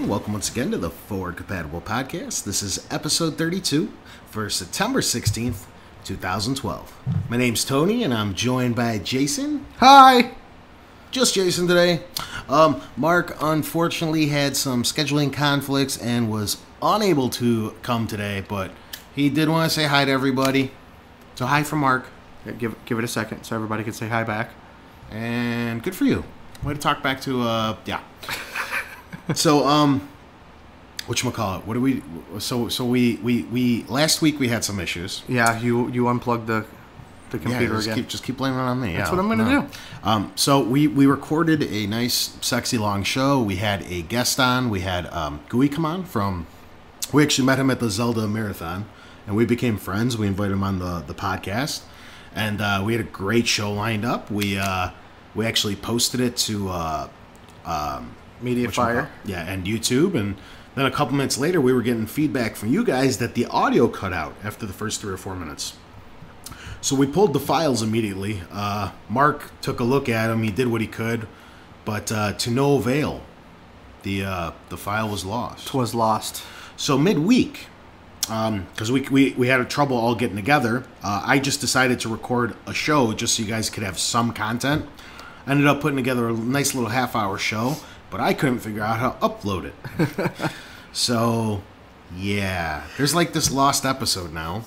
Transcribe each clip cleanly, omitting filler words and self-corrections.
Welcome once again to the Forward Compatible Podcast. This is episode 32 for September 16th, 2012. My name's Tony, and I'm joined by Jason. Hi! Just Jason today. Mark unfortunately had some scheduling conflicts and was unable to come today, but he did want to say hi to everybody. So hi from Mark. Yeah, give it a second so everybody can say hi back. And good for you. Way to talk back to, yeah. So, whatchamacallit? What do we... So we last week we had some issues. Yeah, you unplugged the computer again. Just keep blaming it on me. That's what I'm going to do. So we recorded a nice, sexy, long show. We had a guest on. We had Gooey come on from... We actually met him at the Zelda Marathon, and we became friends. We invited him on the podcast, and we had a great show lined up. We actually posted it to... Mediafire. Yeah, and YouTube. And then a couple minutes later, we were getting feedback from you guys that the audio cut out after the first 3 or 4 minutes. So we pulled the files immediately. Mark took a look at them. He did what he could, but to no avail. The file was lost. It was lost. So midweek, because we had trouble all getting together, I just decided to record a show just so you guys could have some content. I ended up putting together a nice little half-hour show, but I couldn't figure out how to upload it. So, yeah. There's like this lost episode now.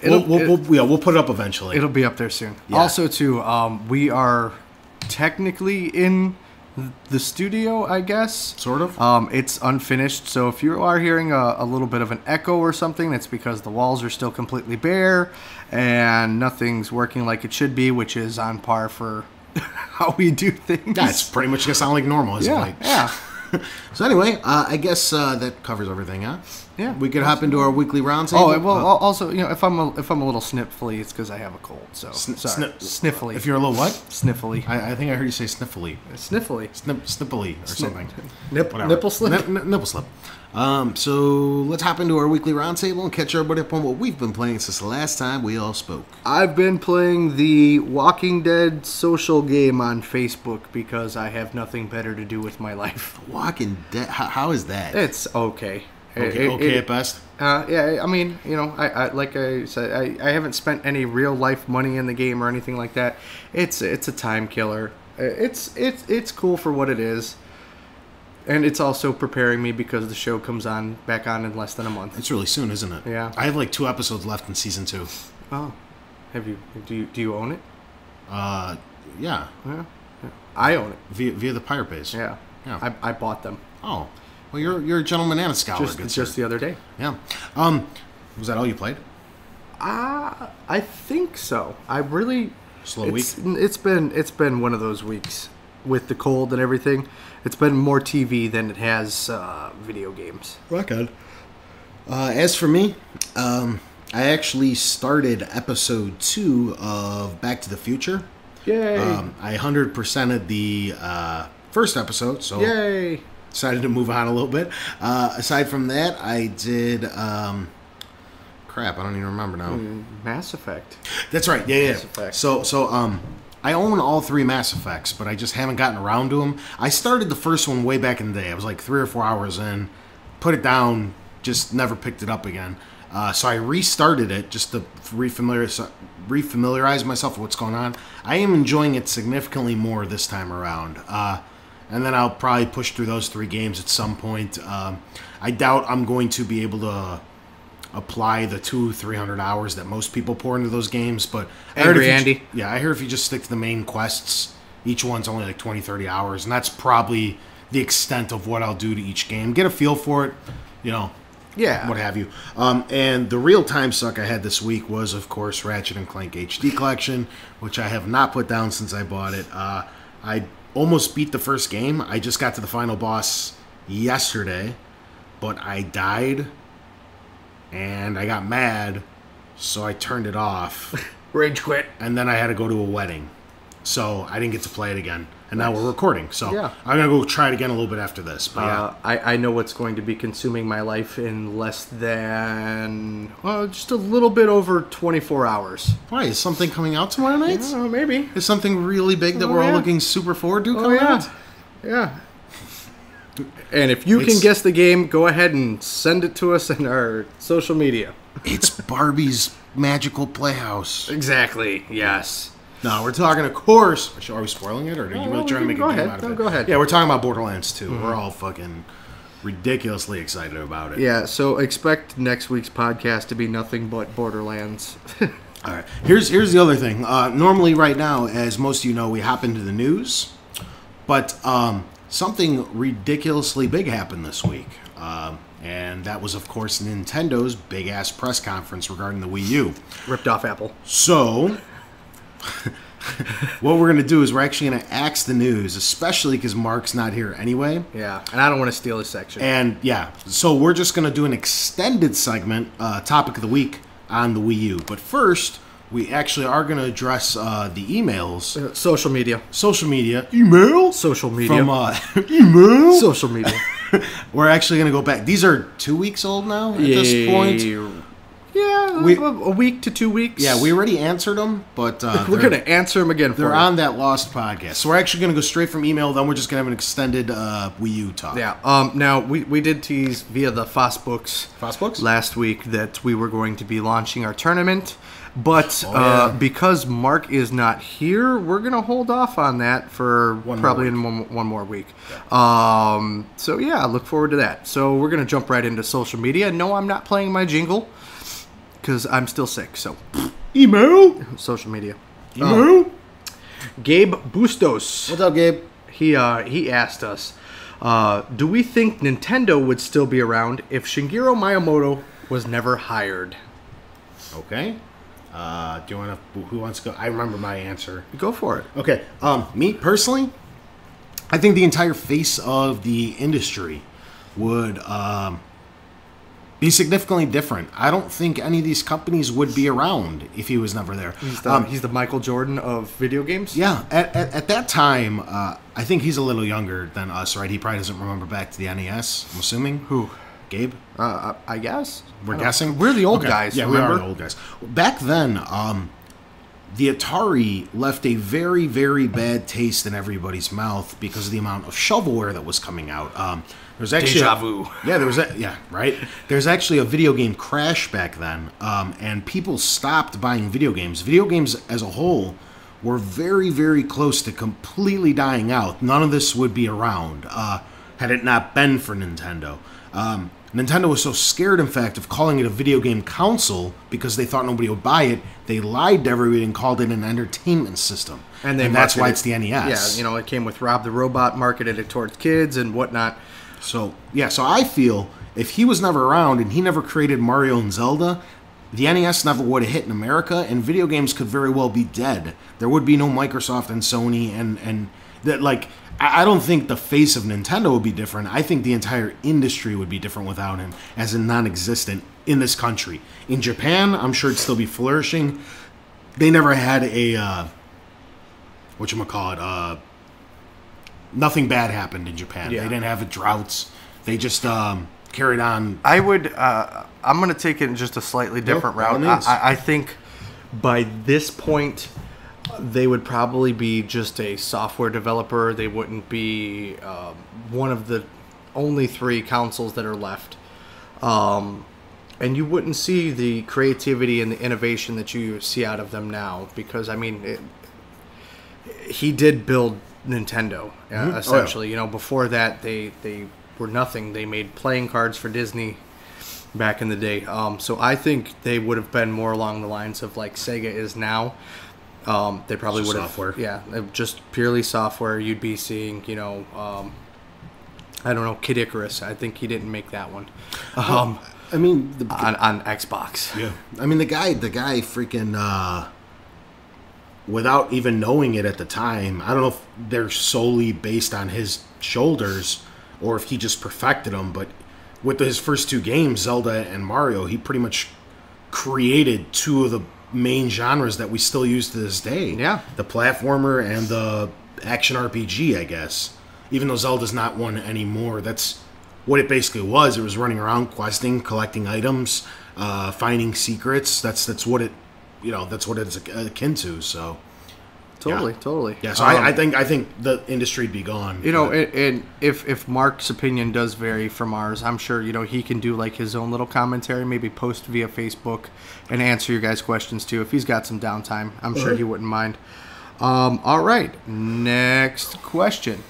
We'll put it up eventually. It'll be up there soon. Yeah. Also, too, we are technically in the studio, I guess. Sort of. It's unfinished, so if you are hearing a little bit of an echo or something, that's because the walls are still completely bare and nothing's working like it should be, which is on par for... how we do things. Yeah, it's pretty much gonna sound like normal, isn't it? Yeah. So anyway, I guess that covers everything, huh? Yeah. We could hop into our weekly roundtable. Oh, well, also, if I'm a little sniffly, it's because I have a cold. So sorry. Sniffly. If you're a little what? Sniffly. I think I heard you say sniffly. Sniffly. Snippily or something. Nipple slip. Nipple slip. So let's hop into our weekly roundtable and catch everybody up on what we've been playing since the last time we all spoke. I've been playing the Walking Dead social game on Facebook because I have nothing better to do with my life. Walking Dead? How is that? It's okay. Okay at best? Yeah, I mean, I like I said, I haven't spent any real life money in the game or anything like that. It's a time killer. It's cool for what it is. And it's also preparing me because the show comes back on in less than a month. It's really soon, isn't it? Yeah. I have like 2 episodes left in season 2. Oh. Do you own it? Yeah. I own it. Via the Pirate Base. Yeah. I bought them. Oh. Well, you're a gentleman and a scholar. Just the other day. Yeah. Was that all you played? I think so. I really... Slow week? It's been one of those weeks with the cold and everything. It's been more TV than it has video games. Rock on. As for me, I actually started episode 2 of Back to the Future. Yay! I 100%ed the first episode, so yay! Decided to move on a little bit. Aside from that, I did... crap, I don't even remember now. Mass Effect. That's right, yeah. Mass Effect. So, I own all 3 Mass Effects, but I just haven't gotten around to them. I started the first one way back in the day. I was like 3 or 4 hours in, put it down, just never picked it up again. So I restarted it just to refamiliarize myself with what's going on. I am enjoying it significantly more this time around. And then I'll probably push through those 3 games at some point. I doubt I'm going to be able to apply the 200-300 hours that most people pour into those games, but Andy. I hear if you just stick to the main quests, each one's only like 20-30 hours, and that's probably the extent of what I'll do to each game. Get a feel for it, yeah, what have you. And the real time suck I had this week was, of course, Ratchet and Clank HD Collection, which I have not put down since I bought it. I almost beat the first game. I just got to the final boss yesterday, but I died. And I got mad, so I turned it off. Rage quit. And then I had to go to a wedding. So I didn't get to play it again. And now we're recording. So yeah. I'm going to go try it again a little bit after this. But yeah. I know what's going to be consuming my life in less than, just a little bit over 24 hours. Why? Is something coming out tomorrow night? Maybe. Is something really big that we're all looking super forward to coming out? Yeah. And if you can guess the game, go ahead and send it to us in our social media. It's Barbie's Magical Playhouse. Exactly. Yes. No, we're talking, of course. Are we spoiling it, or are you really trying to make a game out of it? No, go ahead. Yeah, we're talking about Borderlands 2. We're all fucking ridiculously excited about it. Yeah, so expect next week's podcast to be nothing but Borderlands. All right. Here's the other thing. Normally, right now, as most of you know, we hop into the news, but something ridiculously big happened this week, and that was, of course, Nintendo's big-ass press conference regarding the Wii U. Ripped off Apple. So, what we're going to do is we're actually going to axe the news, especially because Mark's not here anyway. Yeah, and I don't want to steal his section. And, yeah, so we're just going to do an extended segment, topic of the week, on the Wii U. But first, we actually are going to address the emails. Social media. Email? Social media. From email? Social media. We're actually going to go back. These are 2 weeks old now at this point. Yeah, a week to 2 weeks. Yeah, we already answered them, but we're going to answer them again for they're you. on that Lost podcast. So we're actually going to go straight from email, then we're just going to have an extended Wii U talk. Yeah. Now, we did tease via the Fosbooks last week that we were going to be launching our tournament, but because Mark is not here, we're going to hold off on that for one more week. Yeah. So, yeah, look forward to that. So we're going to jump right into social media. No, I'm not playing my jingle, because I'm still sick, so... Email? Social media. Email? Gabe Bustos. What's up, Gabe? He asked us, do we think Nintendo would still be around if Shigeru Miyamoto was never hired? Okay. Do you want to... Who wants to go? I remember my answer. Go for it. Okay. Me, personally, I think the entire face of the industry would... be significantly different. I don't think any of these companies would be around if he was never there. He's the Michael Jordan of video games? Yeah. At that time, I think he's a little younger than us, right? He probably doesn't remember back to the NES, I'm assuming. Who? Gabe? I guess. We're guessing? We're the old guys, Yeah, remember? we are the old guys. Back then, the Atari left a very, very bad taste in everybody's mouth because of the amount of shovelware that was coming out. There's actually Deja vu. Right. There's actually a video game crash back then, and people stopped buying video games. Video games as a whole were very, very close to completely dying out. None of this would be around had it not been for Nintendo. Nintendo was so scared, in fact, of calling it a video game console because they thought nobody would buy it. They lied to everybody and called it an entertainment system. And that's why it's the NES. Yeah, it came with Rob the Robot, marketed it towards kids and whatnot. So I feel if he was never around and he never created Mario and Zelda, the NES never would have hit in America, and video games could very well be dead. There would be no Microsoft and Sony, and that, like, I don't think the face of Nintendo would be different. I think the entire industry would be different without him, as in non-existent in this country. In Japan, I'm sure it'd still be flourishing. They never had a nothing bad happened in Japan. Yeah. They didn't have droughts. They just carried on. I'm going to take it in just a slightly different route. I think by this point, they would probably be just a software developer. They wouldn't be one of the only 3 consoles that are left. And you wouldn't see the creativity and the innovation that you see out of them now. Because, he did build Nintendo, essentially. Before that, they were nothing. They made playing cards for Disney back in the day. So I think they would have been more along the lines of like Sega is now. They probably would have software. Yeah, just purely software. You'd be seeing, I don't know, Kid Icarus. I think he didn't make that one. On Xbox. Yeah. The guy freaking without even knowing it at the time, I don't know if they're solely based on his shoulders or if he just perfected them, but with his first 2 games, Zelda and Mario, he pretty much created 2 of the main genres that we still use to this day. Yeah. The platformer and the action RPG, I guess. Even though Zelda's not one anymore, that's what it basically was. It was running around, questing, collecting items, finding secrets. That's what it, that's what it's akin to. So Totally. Yeah, so I think the industry'd be gone. You know, and if Mark's opinion does vary from ours, I'm sure, you know, he can do like his own little commentary, maybe post via Facebook and answer your guys' questions too. If he's got some downtime, I'm sure he wouldn't mind. All right, next question.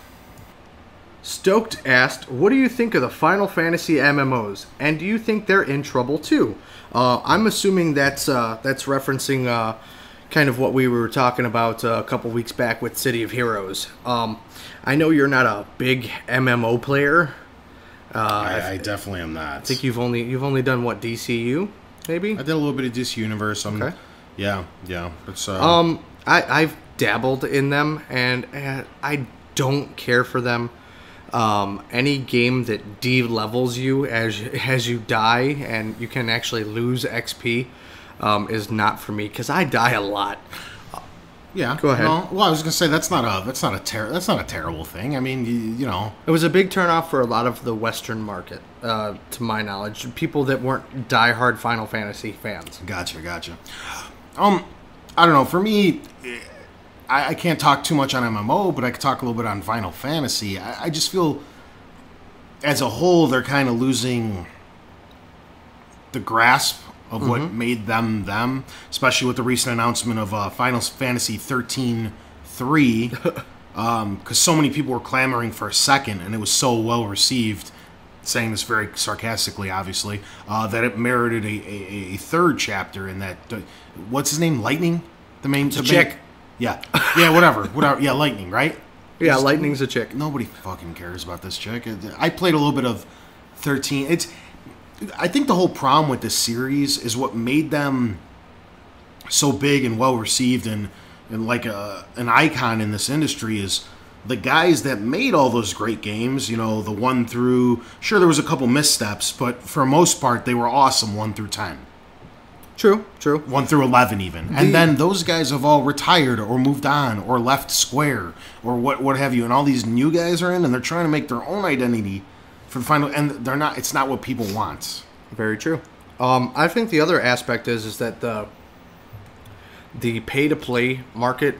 Stoked asked, what do you think of the Final Fantasy MMOs? And do you think they're in trouble too? I'm assuming that's referencing kind of what we were talking about a couple weeks back with City of Heroes. I know you're not a big MMO player. I definitely am not. I think you've only done what, DCU maybe? I did a little bit of DC Universe. Okay. Yeah. It's I've dabbled in them and I don't care for them. Any game that de-levels you as you die and you can actually lose XP is not for me because I die a lot. Yeah, go ahead. No, well, I was gonna say that's not a terrible thing. I mean, you know, it was a big turnoff for a lot of the Western market, to my knowledge. People that weren't diehard Final Fantasy fans. Gotcha. I don't know. For me, I can't talk too much on MMO, but I could talk a little bit on Final Fantasy. I just feel, as a whole, they're kind of losing the grasp of what made them, especially with the recent announcement of Final Fantasy 13-3, because so many people were clamoring for a second, and it was so well received, saying this very sarcastically, obviously, that it merited a third chapter in that. What's his name? Lightning? The chick. Yeah, whatever. Yeah, Lightning, right? Yeah, Lightning's a chick. Nobody fucking cares about this chick. I played a little bit of 13. I think the whole problem with this series is what made them so big and well received and like an icon in this industry is the guys that made all those great games. You know, the 1 through. Sure, there was a couple missteps, but for the most part, they were awesome 1 through 10. True. 1 through 11 even. And then those guys have all retired or moved on or left Square or what have you. And all these new guys are in and they're trying to make their own identity for the final. And they're not. It's not what people want. Very true. I think the other aspect is that the pay-to-play market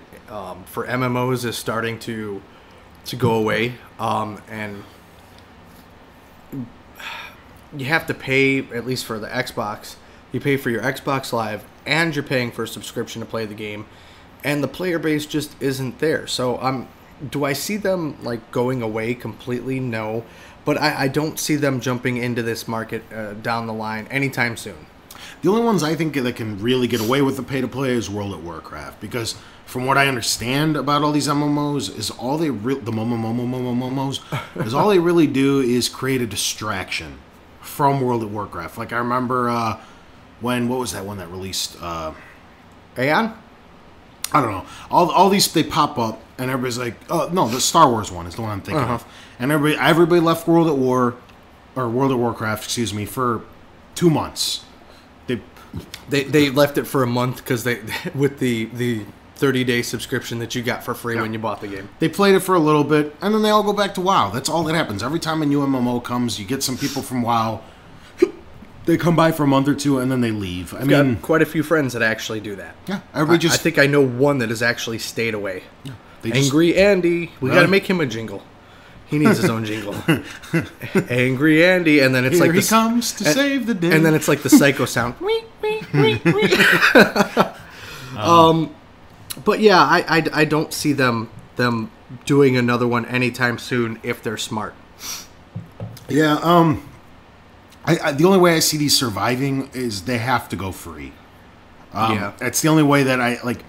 for MMOs is starting to go away. And you have to pay, at least for the Xbox. You pay for your Xbox Live, and you're paying for a subscription to play the game, and the player base just isn't there. So, do I see them like going away completely? No, but I don't see them jumping into this market down the line anytime soon. The only ones I think that can really get away with the pay-to-play is World of Warcraft, because from what I understand about all these MMOs, is all they MMOs is all they really do is create a distraction from World of Warcraft. Like I remember. What was that one that released? Aeon? I don't know. All these, they pop up, and everybody's like, oh, no, the Star Wars one is the one I'm thinking of. And everybody left World of Warcraft, excuse me, for 2 months. They left it for a month because they with the 30-day subscription that you got for free when you bought the game. They played it for a little bit, and then they all go back to WoW. That's all that happens. Every time a new MMO comes, you get some people from WoW. They come by for a month or two, and then they leave. I've got quite a few friends that actually do that. Yeah, I think I know one that has actually stayed away. Yeah, Angry Andy. We got to make him a jingle. He needs his own jingle. Angry Andy, and then it's Here he comes to save the day. And then it's like the psycho sound. But yeah, I don't see them doing another one anytime soon if they're smart. Yeah. The only way I see these surviving is they have to go free. It's the only way that I like.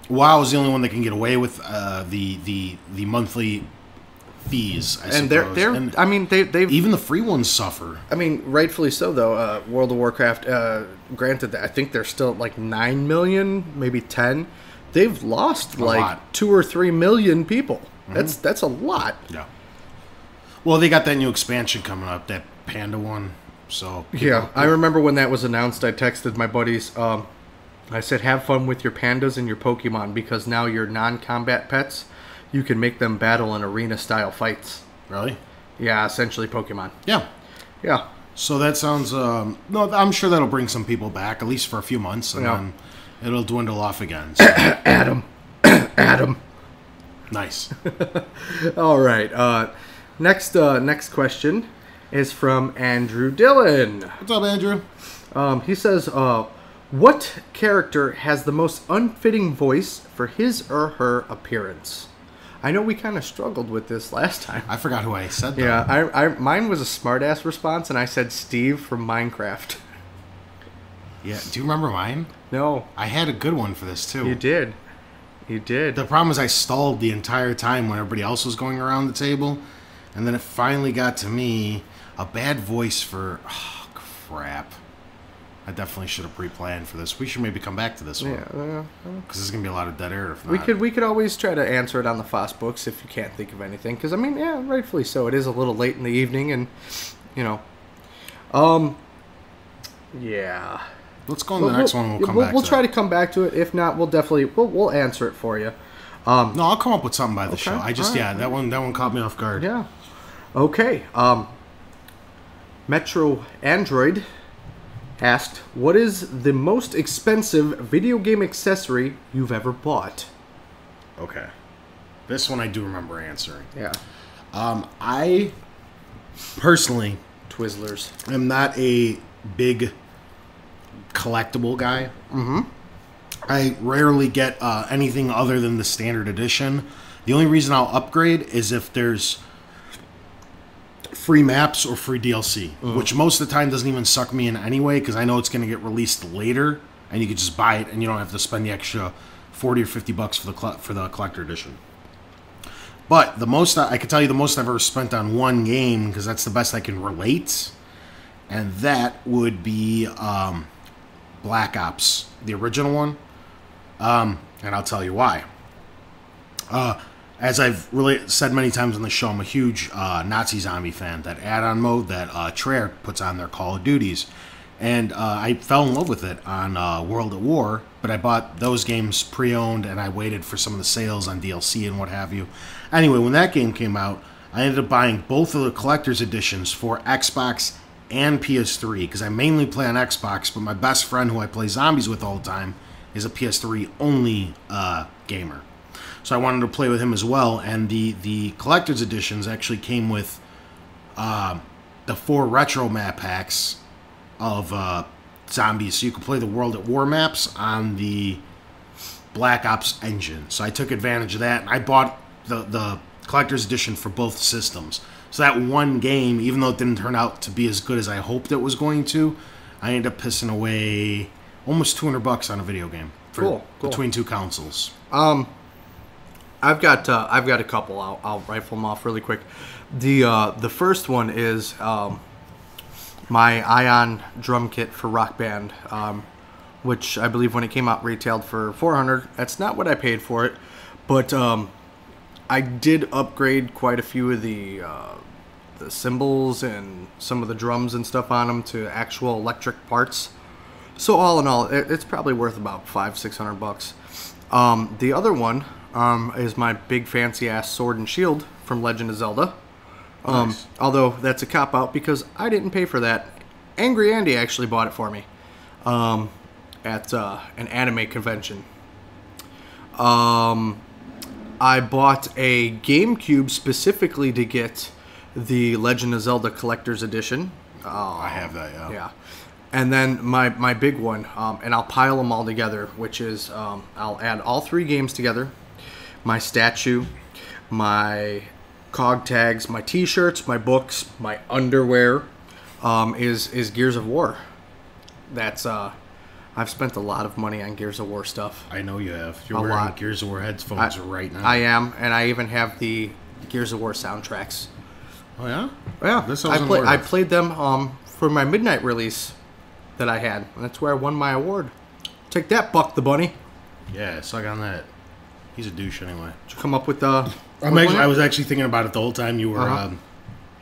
WoW is the only one that can get away with the monthly fees. I suppose. I mean, they've even the free ones suffer. I mean, rightfully so, though. World of Warcraft, granted, that I think they're still at like 9 million, maybe 10. They've lost like 2 or 3 million people. Mm-hmm. That's a lot. Yeah. Well, they got that new expansion coming up, that Panda one. So yeah, I remember when that was announced. I texted my buddies. I said, "Have fun with your pandas and your Pokemon, because now your non-combat pets, you can make them battle in arena-style fights." Really? Yeah, essentially Pokemon. Yeah. So that sounds. No, I'm sure that'll bring some people back, at least for a few months, and then it'll dwindle off again. So. Adam, Adam. Nice. All right. Next question is from Andrew Dillon. What's up, Andrew? He says, what character has the most unfitting voice for his or her appearance? I know we kind of struggled with this last time. I forgot who I said that. Yeah, mine was a smart-ass response, and I said Steve from Minecraft. Yeah, do you remember mine? No. I had a good one for this, too. You did. You did. The problem is I stalled the entire time when everybody else was going around the table, and then it finally got to me. A bad voice for... Oh, crap. I definitely should have pre-planned for this. We should maybe come back to this one. Yeah. Because there's going to be a lot of dead air if not. We could always try to answer it on the Foss books if you can't think of anything. Because, I mean, yeah, rightfully so. It is a little late in the evening and, you know. Yeah. Let's go on to the next one and we'll come back to it. We'll try to come back to it. If not, we'll answer it for you. No, I'll come up with something by the show. Okay. That one caught me off guard. Yeah. Okay. Metro Android asked, what is the most expensive video game accessory you've ever bought? Okay. This one I do remember answering. Yeah. I personally Twizzlers. am not a big collectible guy. Mm-hmm. I rarely get anything other than the standard edition. The only reason I'll upgrade is if there's free maps or free DLC, which most of the time doesn't even suck me in anyway because I know it's going to get released later and you can just buy it and you don't have to spend the extra $40 or $50 for the collector edition. But the most I can tell you, the most I've ever spent on one game, because that's the best I can relate, and that would be Black Ops, the original one. And I'll tell you why. As I've really said many times on the show, I'm a huge Nazi Zombie fan. That add-on mode that Treyarch puts on their Call of Duties. And I fell in love with it on World at War, but I bought those games pre-owned, and I waited for some of the sales on DLC and what have you. Anyway, when that game came out, I ended up buying both of the collector's editions for Xbox and PS3, because I mainly play on Xbox, but my best friend who I play zombies with all the time is a PS3 only gamer. So I wanted to play with him as well, and the collector's editions actually came with the 4 retro map packs of zombies, so you could play the World at War maps on the Black Ops engine. So I took advantage of that, and I bought the collector's edition for both systems. So that one game, even though it didn't turn out to be as good as I hoped it was going to, I ended up pissing away almost $200 on a video game Cool. between two consoles. I've got a couple. I'll rifle them off really quick. The first one is my Ion drum kit for Rock Band, which I believe when it came out retailed for $400. That's not what I paid for it, but I did upgrade quite a few of the cymbals and some of the drums and stuff on them to actual electric parts. So all in all, it's probably worth about $500-600. The other one is my big fancy ass sword and shield from Legend of Zelda. Nice. Although that's a cop out because I didn't pay for that. Angry Andy actually bought it for me at an anime convention. I bought a GameCube specifically to get the Legend of Zelda Collector's Edition. I have that, yeah. Yeah. And then my big one, and I'll pile them all together, which is I'll add all 3 games together. My statue, my cog tags, my t-shirts, my books, my underwear, is Gears of War. That's I've spent a lot of money on Gears of War stuff. I know you have. You're A wearing lot. Gears of War headphones right now. I am, and I even have the Gears of War soundtracks. Oh, yeah? Yeah, This I played them for my midnight release that I had, and that's where I won my award. Take that, Buck the Bunny. Yeah, suck on that. He's a douche anyway. Did you come up with the... I was actually thinking about it the whole time you were...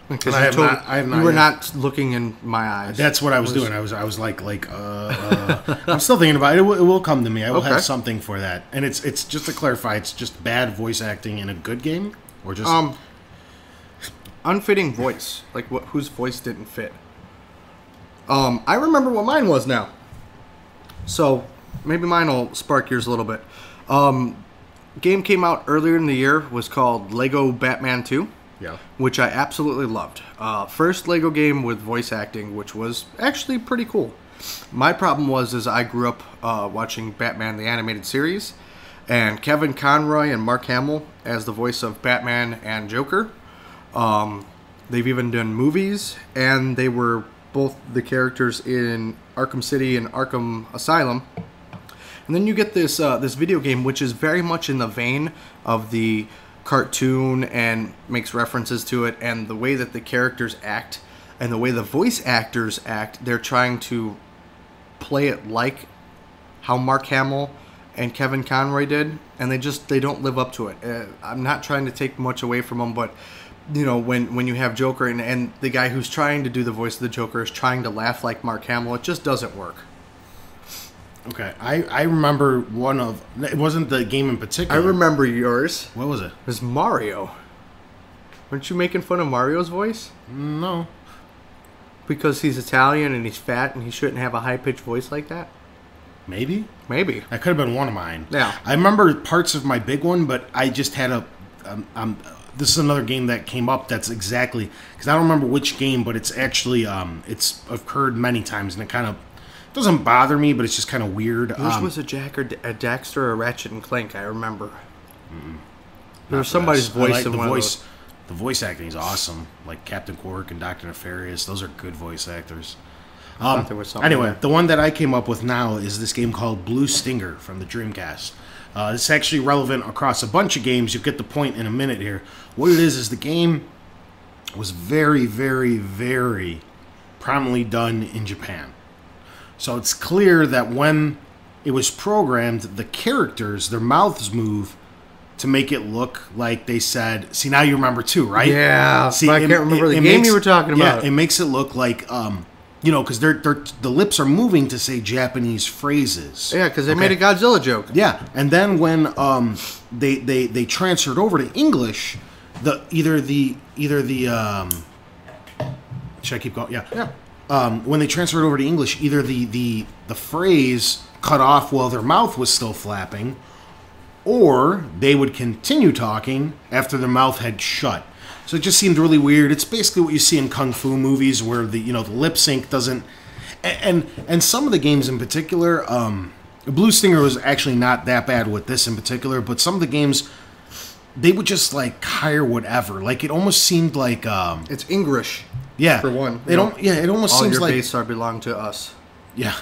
Because I have not you were yet. not looking in my eyes. That's what I was doing. I was like, I'm still thinking about it. It will come to me. I will Okay. have something for that. And it's just to clarify, it's just bad voice acting in a good game, or just unfitting voice, like whose voice didn't fit. I remember what mine was now, so maybe mine will spark yours a little bit. game came out earlier in the year, was called Lego Batman 2. Yeah. Which I absolutely loved. First Lego game with voice acting, which was actually pretty cool. My problem was I grew up watching Batman the Animated Series, and Kevin Conroy and Mark Hamill as the voice of Batman and Joker. They've even done movies, and they were both the characters in Arkham City and Arkham Asylum. And then you get this this video game, which is very much in the vein of the cartoon and makes references to it, and the way that the characters act and the way the voice actors act, they're trying to play it like how Mark Hamill and Kevin Conroy did, and they don't live up to it. I'm not trying to take much away from them, but you know, when you have Joker and the guy who's trying to do the voice of the Joker is trying to laugh like Mark Hamill, it just doesn't work. Okay, I remember one of... It wasn't the game in particular. I remember yours. What was it? It was Mario. Weren't you making fun of Mario's voice? No. Because he's Italian and he's fat and he shouldn't have a high-pitched voice like that? Maybe? Maybe. That could have been one of mine. Yeah. I remember parts of my big one, but I just had a... this is another game that came up that's exactly... Because I don't remember which game, but it's actually... it's occurred many times, and it kind of... doesn't bother me, but it's just kind of weird. Yours was a Jack or a Daxter or a Ratchet and Clank, I remember. There was somebody's voice in one of those. The voice acting is awesome. Like Captain Quark and Dr. Nefarious. Those are good voice actors. Anyway, the one that I came up with now is this game called Blue Stinger from the Dreamcast. It's actually relevant across a bunch of games. You'll get the point in a minute here. What it is the game was very, very, very prominently done in Japan. So it's clear that when it was programmed, the characters, their mouths move to make it look like they said... See, now you remember too, right? Yeah, see, I can't remember the game you were talking about. Yeah, it makes it look like, you know, because the lips are moving to say Japanese phrases. Yeah, because they made a Godzilla joke. Yeah, and then when they transferred over to English, either the should I keep going? Yeah. Yeah. When they transferred over to English, either the phrase cut off while their mouth was still flapping, or they would continue talking after their mouth had shut. So it just seemed really weird. It's basically what you see in kung fu movies, where the lip sync doesn't. And some of the games in particular, Blue Stinger was actually not that bad with this in particular, but some of the games, they would just like hire whatever. Like it almost seemed like it's English. Yeah, for one. They don't. Yeah, it almost seems like all your base are belong to us. Yeah,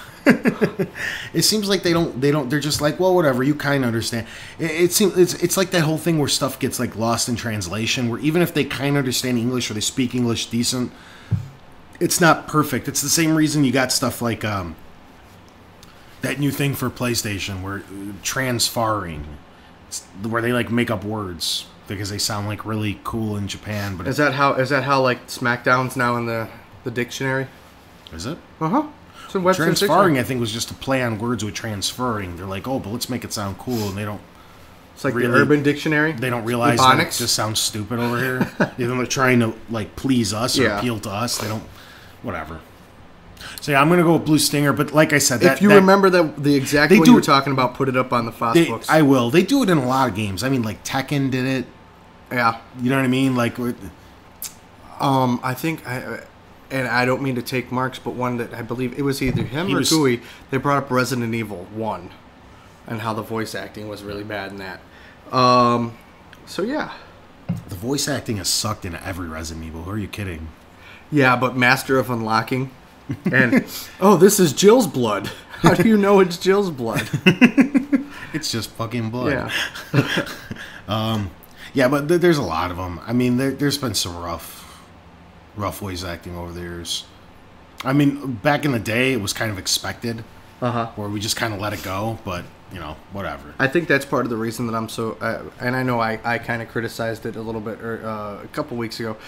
it seems like they don't. They're just like, well, whatever. You kind of understand. It seems it's like that whole thing where stuff gets like lost in translation. Where even if they kind of understand English or they speak English decent, it's not perfect. It's the same reason you got stuff like that new thing for PlayStation where transfarring, where they like make up words because they sound like really cool in Japan. But is that how like SmackDown's now in the dictionary? Is it? Uh-huh. Transferring, I think, was just a play on words with transferring. They're like, oh, but let's make it sound cool, and they don't. It's like really, the Urban Dictionary. They don't realize that it just sounds stupid over here. Even they're trying to like please us or appeal to us. They don't. Whatever. So yeah, I'm gonna go with Blue Stinger. But like I said, if you remember the exact one you were talking about, put it up on the Foss books. I will. They do it in a lot of games. I mean, like Tekken did it. Yeah. You know what I mean? Like. I think and I don't mean to take marks, but one that I believe it was either him or Gooey, they brought up Resident Evil 1 and how the voice acting was really bad in that. So, yeah. The voice acting has sucked in every Resident Evil. Who are you kidding? Yeah, but Master of Unlocking. And, oh, this is Jill's blood. How do you know it's Jill's blood? It's just fucking blood. Yeah. Yeah, but there's a lot of them. I mean, there's been some rough voice acting over the years. I mean, back in the day, it was kind of expected, where we just kind of let it go. But whatever. I think that's part of the reason that I'm so. And I know I kind of criticized it a little bit a couple weeks ago.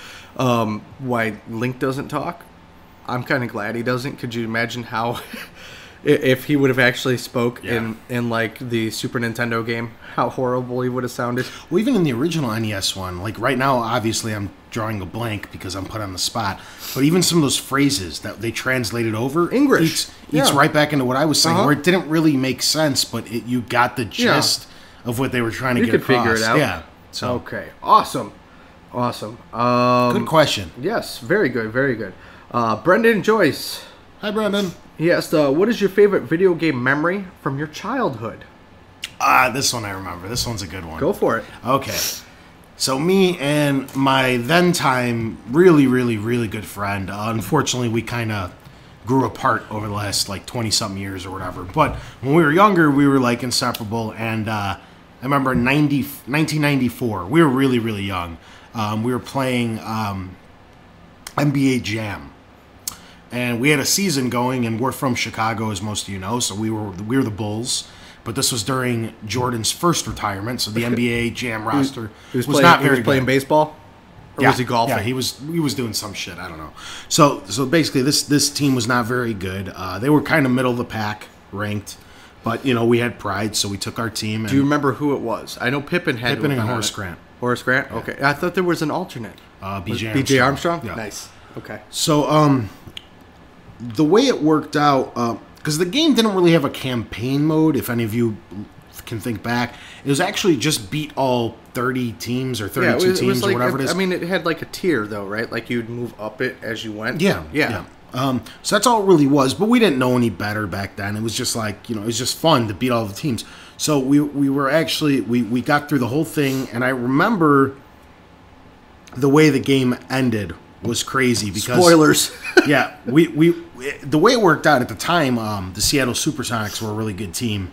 Why Link doesn't talk? I'm kind of glad he doesn't. Could you imagine how? If he would have actually spoke in like the Super Nintendo game, how horrible he would have sounded. Well, even in the original NES one, like right now, obviously I'm drawing a blank because I'm put on the spot. But even some of those phrases that they translated over, English, eats right back into what I was saying, where it didn't really make sense, but you got the gist of what they were trying to You get could across. figure it out. Yeah. So Okay. Awesome. good question. Yes, very good, very good. Brendan Joyce. Hi, Brendan. He asked, what is your favorite video game memory from your childhood? This one I remember. This one's a good one. Go for it. Okay. So me and my then time really, really, really good friend, unfortunately we kind of grew apart over the last like 20 something years or whatever. But when we were younger, we were like inseparable. And I remember 1994, we were really, really young. We were playing NBA Jam. And we had a season going, and we're from Chicago, as most of you know, so we were the Bulls. But this was during Jordan's first retirement, so the NBA Jam roster was not very good. Playing baseball? Or was he golfing? Yeah, he was doing some shit, I don't know. So basically this team was not very good. They were kind of middle of the pack, ranked. But, we had pride, so we took our team. And do you remember who it was? I know Pippen had Pippen and Horace Grant. Horace Grant? Okay. I thought there was an alternate. B.J. Armstrong? Yeah. Nice. Okay. So, the way it worked out, because the game didn't really have a campaign mode, if any of you can think back. It was actually just beat all 30 teams or 32 teams or whatever it is. I mean, it had like a tier, though, right? Like you'd move up it as you went. Yeah. So that's all it really was, but we didn't know any better back then. It was just like, it was just fun to beat all the teams. So we were actually, we got through the whole thing, and I remember the way the game ended was crazy because spoilers. Yeah, the way it worked out at the time, the Seattle Supersonics were a really good team.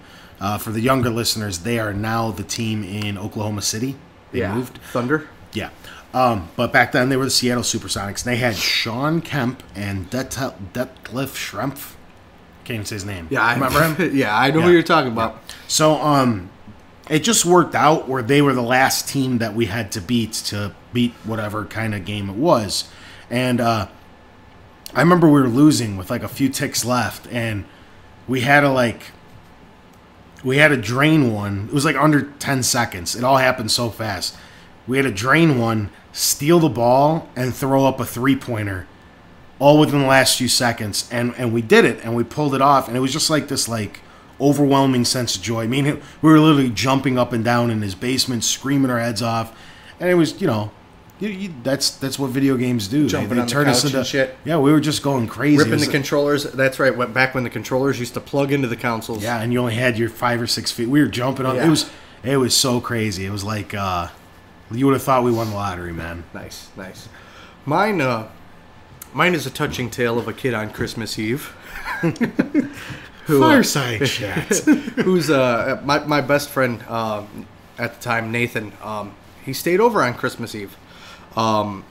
For the younger listeners, they are now the team in Oklahoma City. They moved. Thunder. Yeah. But back then they were the Seattle Supersonics. They had Sean Kemp and Detlef Schrempf. Can't even say his name. Yeah, remember him? Yeah, I know who you're talking about. Yeah. So it just worked out where they were the last team that we had to beat whatever kind of game it was. And I remember we were losing with like a few ticks left, and we had to drain one. It was like under 10 seconds. It all happened so fast. We had to drain one, steal the ball, and throw up a three-pointer all within the last few seconds. And we did it, and we pulled it off. And it was just like this overwhelming sense of joy. I mean, we were literally jumping up and down in his basement, screaming our heads off. And it was, that's what video games do. Jumping they on turn the us couch into, and shit. Yeah, we were just going crazy. Ripping the controllers. That's right. Went back when the controllers used to plug into the consoles. Yeah, and you only had your 5 or 6 feet. We were jumping on. Yeah. It was so crazy. It was like you would have thought we won the lottery, man. Nice. Mine is a touching tale of a kid on Christmas Eve. Fireside chat. Who's my best friend at the time, Nathan. He stayed over on Christmas Eve. And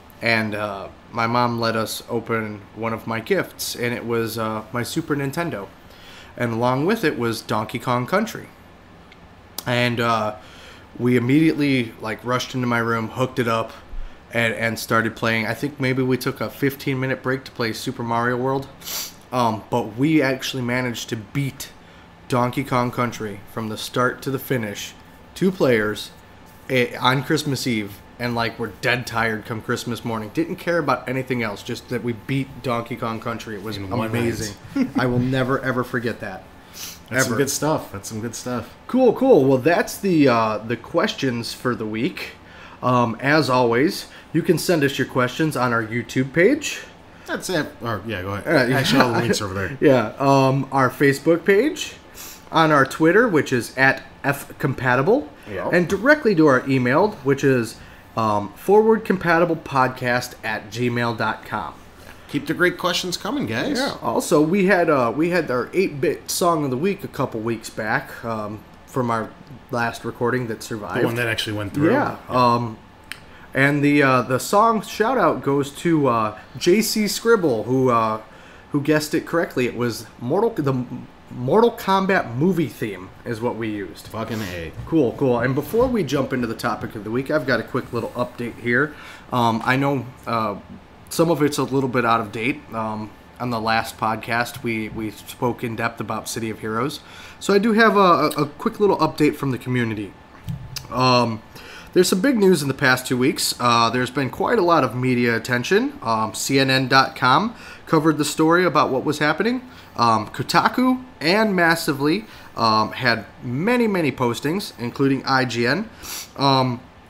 my mom let us open one of my gifts, and it was my Super Nintendo. And along with it was Donkey Kong Country. And we immediately rushed into my room, hooked it up, and started playing. I think maybe we took a 15-minute break to play Super Mario World. But we actually managed to beat Donkey Kong Country from the start to the finish, 2 players, on Christmas Eve. And we're dead tired come Christmas morning. Didn't care about anything else, just that we beat Donkey Kong Country. It was amazing. I will never ever forget that. That's some good stuff. Cool. Well, that's the questions for the week. As always, you can send us your questions on our YouTube page. That's it. Or, yeah, go ahead. Actually, all the links over there. Yeah. Our Facebook page, on our Twitter, which is @fcompatible, and directly to our email, which is forwardcompatiblepodcast@gmail.com. Keep the great questions coming, guys. Yeah. Also, we had our 8-bit song of the week a couple weeks back from our last recording that survived. The one that actually went through. Yeah. And the song shout out goes to JC Scribble, who guessed it correctly. It was the Mortal Kombat movie theme is what we used. Fucking A. Cool. And before we jump into the topic of the week, I've got a quick little update here. I know some of it's a little bit out of date. On the last podcast, we spoke in depth about City of Heroes. So I do have a quick little update from the community. There's some big news in the past 2 weeks. There's been quite a lot of media attention. CNN.com covered the story about what was happening. Kotaku and Massively had many changes, including IGN.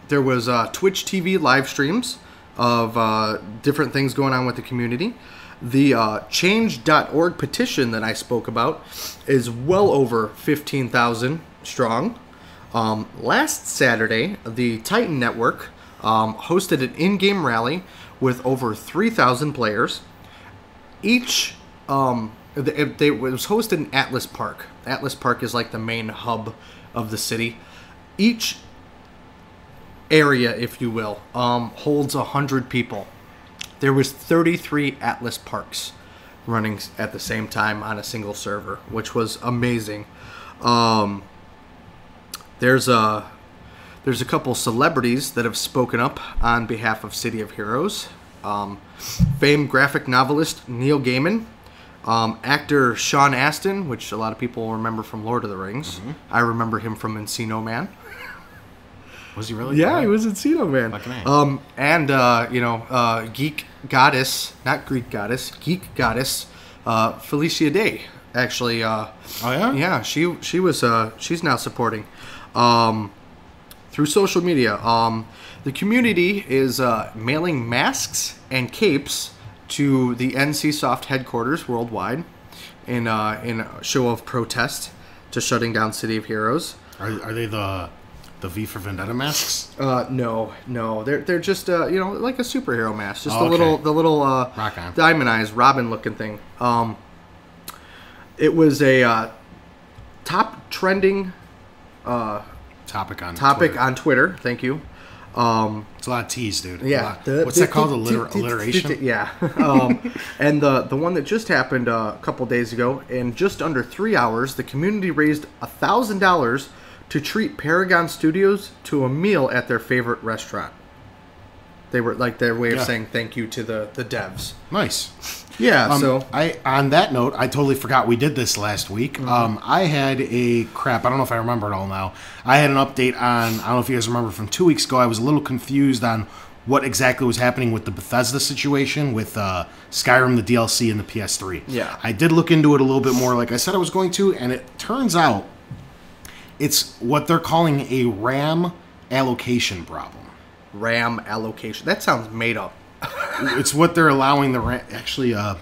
There was Twitch TV live streams of different things going on with the community. The change.org petition that I spoke about is well over 15,000 strong. Last Saturday, the Titan Network hosted an in-game rally with over 3,000 players. It was hosted in Atlas Park. Atlas Park is like the main hub of the city. Each area, if you will, holds 100 people. There was 33 Atlas Parks running at the same time on a single server, which was amazing. There's a couple celebrities that have spoken up on behalf of City of Heroes. Famed graphic novelist Neil Gaiman, actor Sean Astin, which a lot of people remember from Lord of the Rings. Mm-hmm. I remember him from Encino Man. Was he really? Yeah, he was Encino Man. And geek goddess, not Greek goddess, geek goddess, Felicia Day. Actually, oh yeah, yeah, she was. She's now supporting through social media. The community is mailing masks and capes to the NCSoft headquarters worldwide in a show of protest to shutting down City of Heroes. Are they the V for Vendetta masks? No, they're just like a superhero mask, just the okay. little Rock on. diamond eyes Robin looking thing. It was a top trending topic on Twitter. Thank you. It's a lot of T's, dude. Yeah. What's that called? Alliteration? Yeah. And the one that just happened a couple days ago, in just under 3 hours, the community raised $1,000 to treat Paragon Studios to a meal at their favorite restaurant. They were like their way of saying thank you to the devs. Nice. Yeah. On that note, I totally forgot we did this last week. Mm-hmm. I had I don't know if I remember it all now. I had an update on, I don't know if you guys remember from 2 weeks ago, I was a little confused on what exactly was happening with the Bethesda situation with Skyrim, the DLC, and the PS3. Yeah. I did look into it a little bit more like I said I was going to, and it turns out it's what they're calling a RAM allocation problem. RAM allocation. That sounds made up. It's what they're allowing the RAM. Actually, can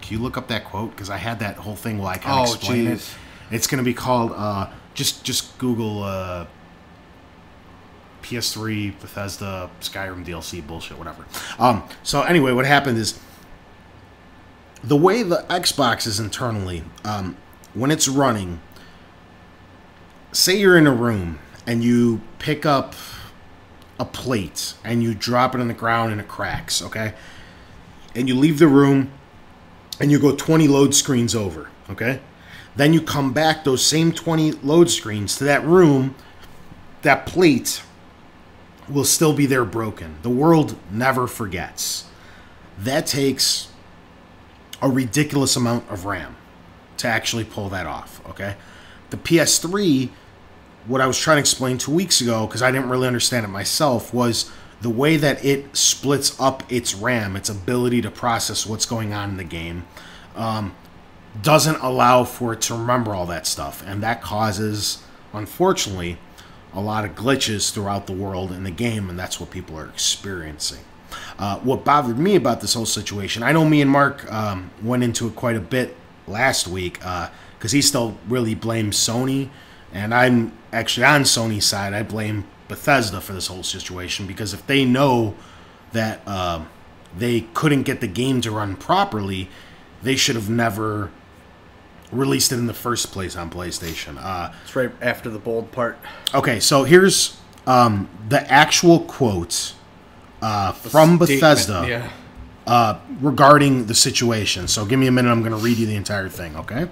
you look up that quote? Because I had that whole thing while I kind of explain it. It's going to be called, just Google PS3, Bethesda, Skyrim DLC, bullshit, whatever. So anyway, what happened is the way the Xbox is internally, when it's running, say you're in a room and you pick up a plate and you drop it on the ground and it cracks, okay? And you leave the room and you go 20 load screens over, okay? Then you come back those same 20 load screens to that room, that plate will still be there broken. The world never forgets. That takes a ridiculous amount of RAM to actually pull that off, okay? The PS3, what I was trying to explain 2 weeks ago, because I didn't really understand it myself, was the way that it splits up its RAM, its ability to process what's going on in the game, doesn't allow for it to remember all that stuff. And that causes, unfortunately, a lot of glitches throughout the world in the game, and that's what people are experiencing. What bothered me about this whole situation, I know me and Mark went into it quite a bit last week, because he still really blames Sony, and I'm actually on Sony's side. I blame Bethesda for this whole situation, because if they know that they couldn't get the game to run properly, they should have never released it in the first place on PlayStation. It's right after the bold part. Okay, so here's the actual quote from Bethesda regarding the situation. So give me a minute. I'm going to read you the entire thing, okay?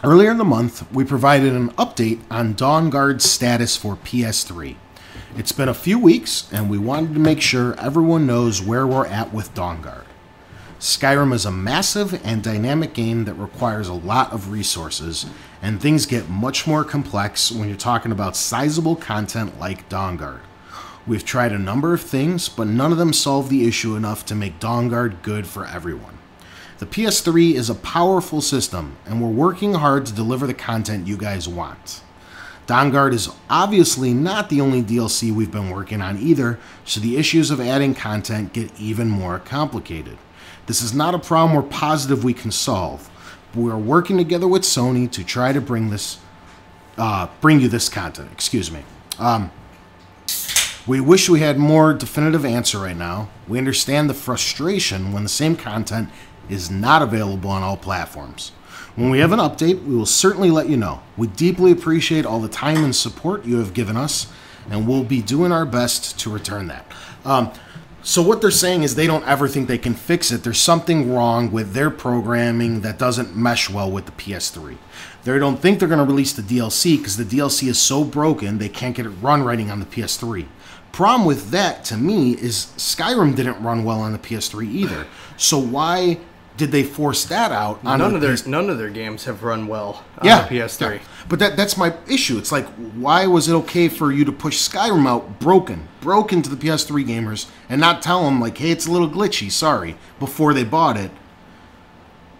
Earlier in the month, we provided an update on Dawnguard's status for PS3. It's been a few weeks, and we wanted to make sure everyone knows where we're at with Dawnguard. Skyrim is a massive and dynamic game that requires a lot of resources, and things get much more complex when you're talking about sizable content like Dawnguard. We've tried a number of things, but none of them solve the issue enough to make Dawnguard good for everyone. The PS3 is a powerful system, and we're working hard to deliver the content you guys want. Dawnguard is obviously not the only DLC we've been working on either, so the issues of adding content get even more complicated. This is not a problem we're positive we can solve, but we are working together with Sony to try to bring you this content. Excuse me. We wish we had more definitive answer right now. We understand the frustration when the same content is not available on all platforms. When we have an update, we will certainly let you know. We deeply appreciate all the time and support you have given us, and we'll be doing our best to return that. So what they're saying is they don't ever think they can fix it. There's something wrong with their programming that doesn't mesh well with the PS3. They don't think they're going to release the DLC because the DLC is so broken they can't get it run right on the PS3. Problem with that, to me, is Skyrim didn't run well on the PS3 either. So why did they force that out on none of their games have run well on the PS3? Yeah. But that's my issue. It's like, why was it okay for you to push Skyrim out broken to the PS3 gamers and not tell them, like, hey, it's a little glitchy, sorry, before they bought it?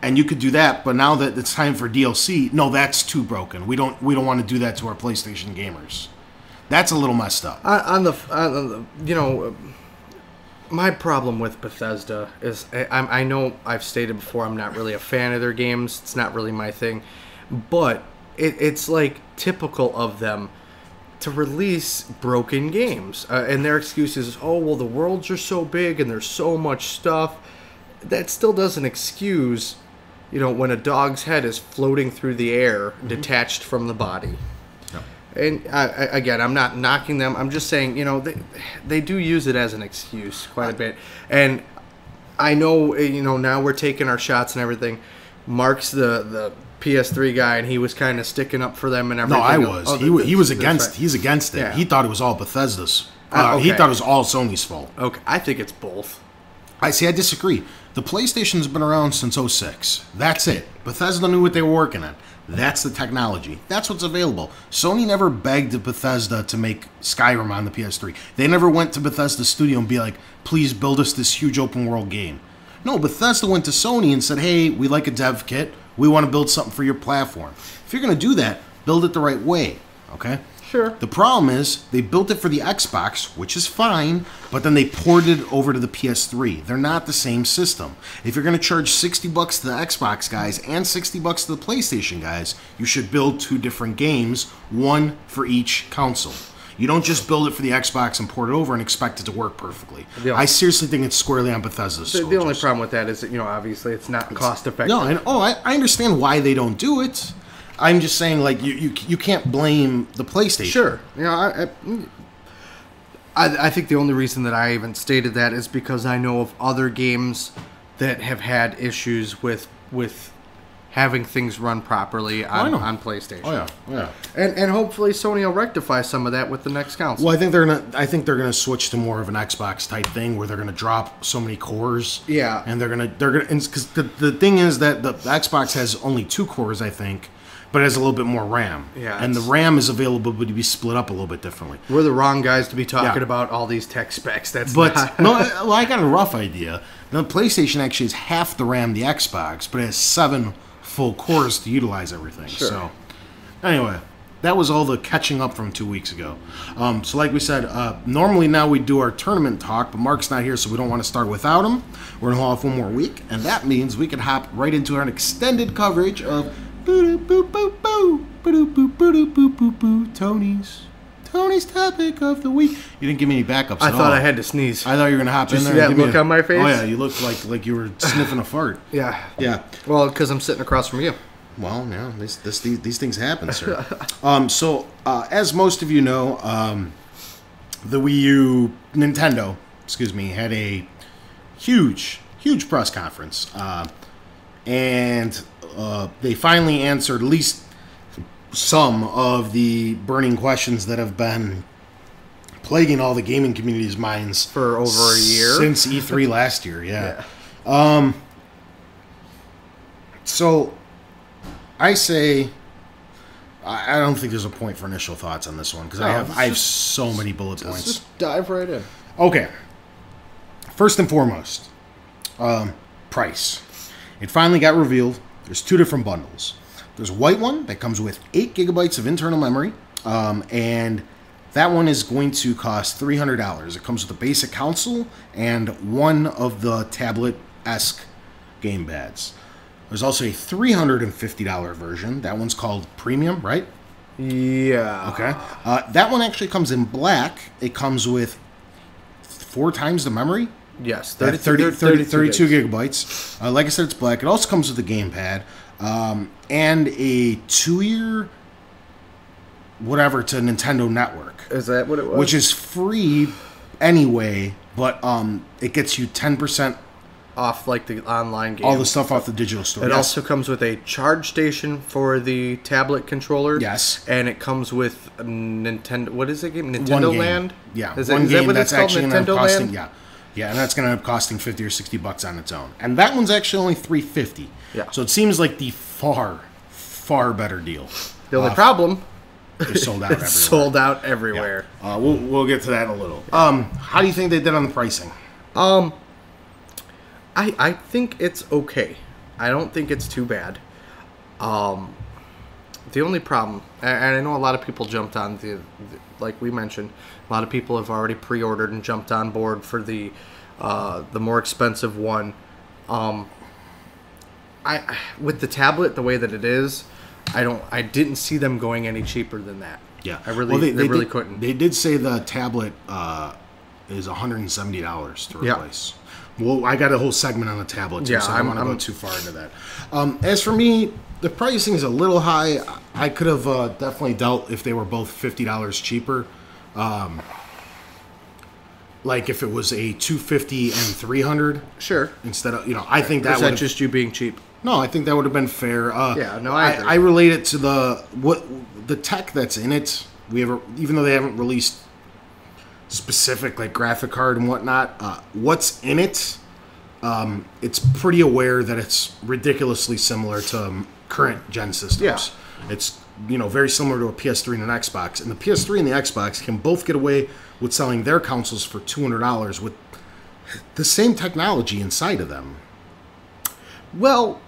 And you could do that, but now that it's time for DLC, no, that's too broken. We don't want to do that to our PlayStation gamers. That's a little messed up. My problem with Bethesda is, I know I've stated before, I'm not really a fan of their games. It's not really my thing. But it's like typical of them to release broken games. And their excuse is, oh, well, the worlds are so big and there's so much stuff. That still doesn't excuse, when a dog's head is floating through the air, detached from the body. And again, I'm not knocking them. I'm just saying, they do use it as an excuse quite a bit. And I know, now we're taking our shots and everything. Mark's the PS3 guy, and he was kind of sticking up for them and everything. No, I was. He was against. Right. He's against it. Yeah. He thought it was all Bethesda's. Okay. He thought it was all Sony's fault. Okay, I think it's both. I disagree. The PlayStation's been around since 2006. That's it. Bethesda knew what they were working on. That's the technology. That's what's available. Sony never begged Bethesda to make Skyrim on the PS3. They never went to Bethesda's studio and be like, please build us this huge open world game. No, Bethesda went to Sony and said, hey, we like a dev kit. We want to build something for your platform. If you're going to do that, build it the right way. Okay? Sure. The problem is they built it for the Xbox, which is fine, but then they ported it over to the PS3. They're not the same system. If you're going to charge $60 to the Xbox guys and $60 to the PlayStation guys, you should build two different games, one for each console. You don't just build it for the Xbox and port it over and expect it to work perfectly. I seriously think it's squarely on Bethesda's shoulders. The only problem with that is that, obviously it's not cost effective. No, I understand why they don't do it. I'm just saying, like, you can't blame the PlayStation. Sure. I think the only reason that I even stated that is because I know of other games that have had issues with having things run properly on PlayStation. Oh yeah. And hopefully Sony will rectify some of that with the next console. Well, I think they're gonna switch to more of an Xbox type thing where they're gonna drop so many cores. Yeah. And they're gonna because the thing is that the Xbox has only 2 cores, I think, but it has a little bit more RAM. Yeah. And the RAM is available to be split up a little bit differently. We're the wrong guys to be talking about all these tech specs. I got a rough idea. The PlayStation actually has half the RAM the Xbox, but it has 7 full cores to utilize everything. Sure. So, anyway, that was all the catching up from 2 weeks ago. So like we said, normally now we do our tournament talk, but Mark's not here, so we don't want to start without him. We're going to hold off one more week, and that means we can hop right into our extended coverage of Tony's topic of the week. You didn't give me any backups at all. I thought I had to sneeze. I thought you were going to hop in there. Did you see that look on my face? Oh, yeah. You looked like you were sniffing a fart. Yeah. Yeah. Well, because I'm sitting across from you. Well, yeah. These things happen, sir. So, as most of you know, the Wii U, Nintendo, had a huge press conference. And they finally answered at least some of the burning questions that have been plaguing all the gaming community's minds for over a year since E3 last year. Yeah. So I say I don't think there's a point for initial thoughts on this one because I have so many bullet points. Just dive right in. Okay. First and foremost, price. It finally got revealed. There's 2 different bundles. There's a white one that comes with 8 gigabytes of internal memory, and that one is going to cost $300. It comes with a basic console and one of the tablet-esque game pads. There's also a $350 version. That one's called Premium, right? Yeah. Okay. That one actually comes in black. It comes with 4 times the memory. Yes. 32 gigabytes. Like I said, it's black. It also comes with a gamepad and a 2-year whatever to Nintendo Network. Is that what it was? Which is free anyway, but it gets you 10% off like the online game. all the stuff off the digital store. It also comes with a charge station for the tablet controller. Yes. And it comes with a Nintendo. What is it? Nintendo Land? Yeah. Is one that game what that's it's called? actually Nintendo costing, Land? Yeah. Yeah, and that's going to end up costing $50 or $60 on its own. And that one's actually only $350. Yeah. So it seems like the far, far better deal. The only problem. They're sold out everywhere. Sold out everywhere. Yeah. We'll get to that in a little. How do you think they did on the pricing? I think it's okay. I don't think it's too bad. The only problem, and I know a lot of people jumped on like we mentioned, a lot of people have already pre-ordered and jumped on board for the more expensive one. With the tablet the way that it is, I didn't see them going any cheaper than that. Yeah, I really, they really couldn't. They did say the tablet is $170 to replace. Yeah. Well, I got a whole segment on the tablet too, so I don't want to go too far into that. As for me, the pricing is a little high. I could have definitely dealt if they were both $50 cheaper. Like if it was a $250 and $300. Sure. Instead of, I think that was that just you being cheap? No, I think that would have been fair. Yeah, no, I agree. I relate it to the tech that's in it. Even though they haven't released specific like graphic card and whatnot, what's in it? It's pretty aware that it's ridiculously similar to current gen systems. Yeah. It's very similar to a PS3 and an Xbox, and the PS3 and the Xbox can both get away with selling their consoles for $200 with the same technology inside of them. Well,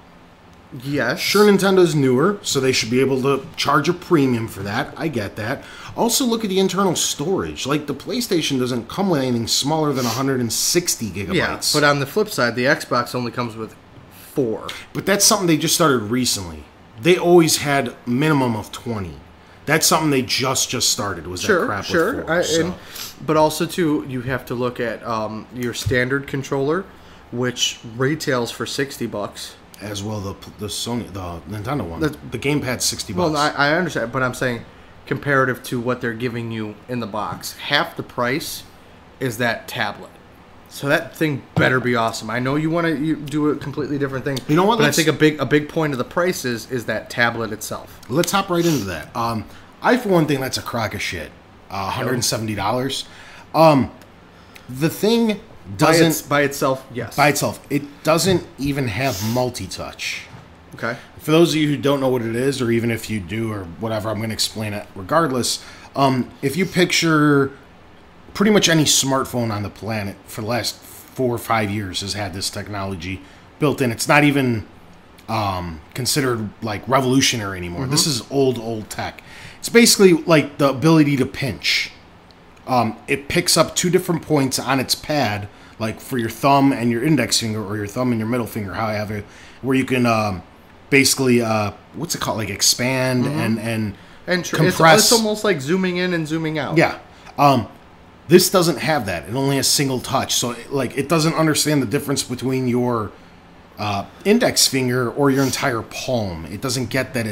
yes. Sure, Nintendo's newer, so they should be able to charge a premium for that. I get that. Also, look at the internal storage. Like, the PlayStation doesn't come with anything smaller than 160 gigabytes. Yeah, but on the flip side, the Xbox only comes with 4. But that's something they just started recently. They always had minimum of 20. That's something they just started, was that crap with 4. So. But also, too, you have to look at your standard controller, which retails for $60. As well, the Nintendo one. The gamepad's $60. Well, I understand, but I'm saying comparative to what they're giving you in the box, half the price is that tablet. So that thing better be awesome. I know you want to do a completely different thing. You know what? But I think a big point of the price is that tablet itself. Let's hop right into that. I, for one thing, that's a crock of shit. $170. The thing doesn't by itself. Yes, by itself, it doesn't even have multi-touch. Okay. For those of you who don't know what it is, or even if you do, or whatever, I'm going to explain it regardless. If you picture pretty much any smartphone on the planet for the last 4 or 5 years has had this technology built in. It's not even considered like revolutionary anymore. Mm-hmm. This is old tech. It's basically like the ability to pinch. It picks up 2 different points on its pad, like for your thumb and your index finger, or your thumb and your middle finger, however, where you can basically, what's it called, like expand and compress. It's almost like zooming in and zooming out. Yeah. This doesn't have that. It only has single touch, so it doesn't understand the difference between your index finger or your entire palm. It doesn't get that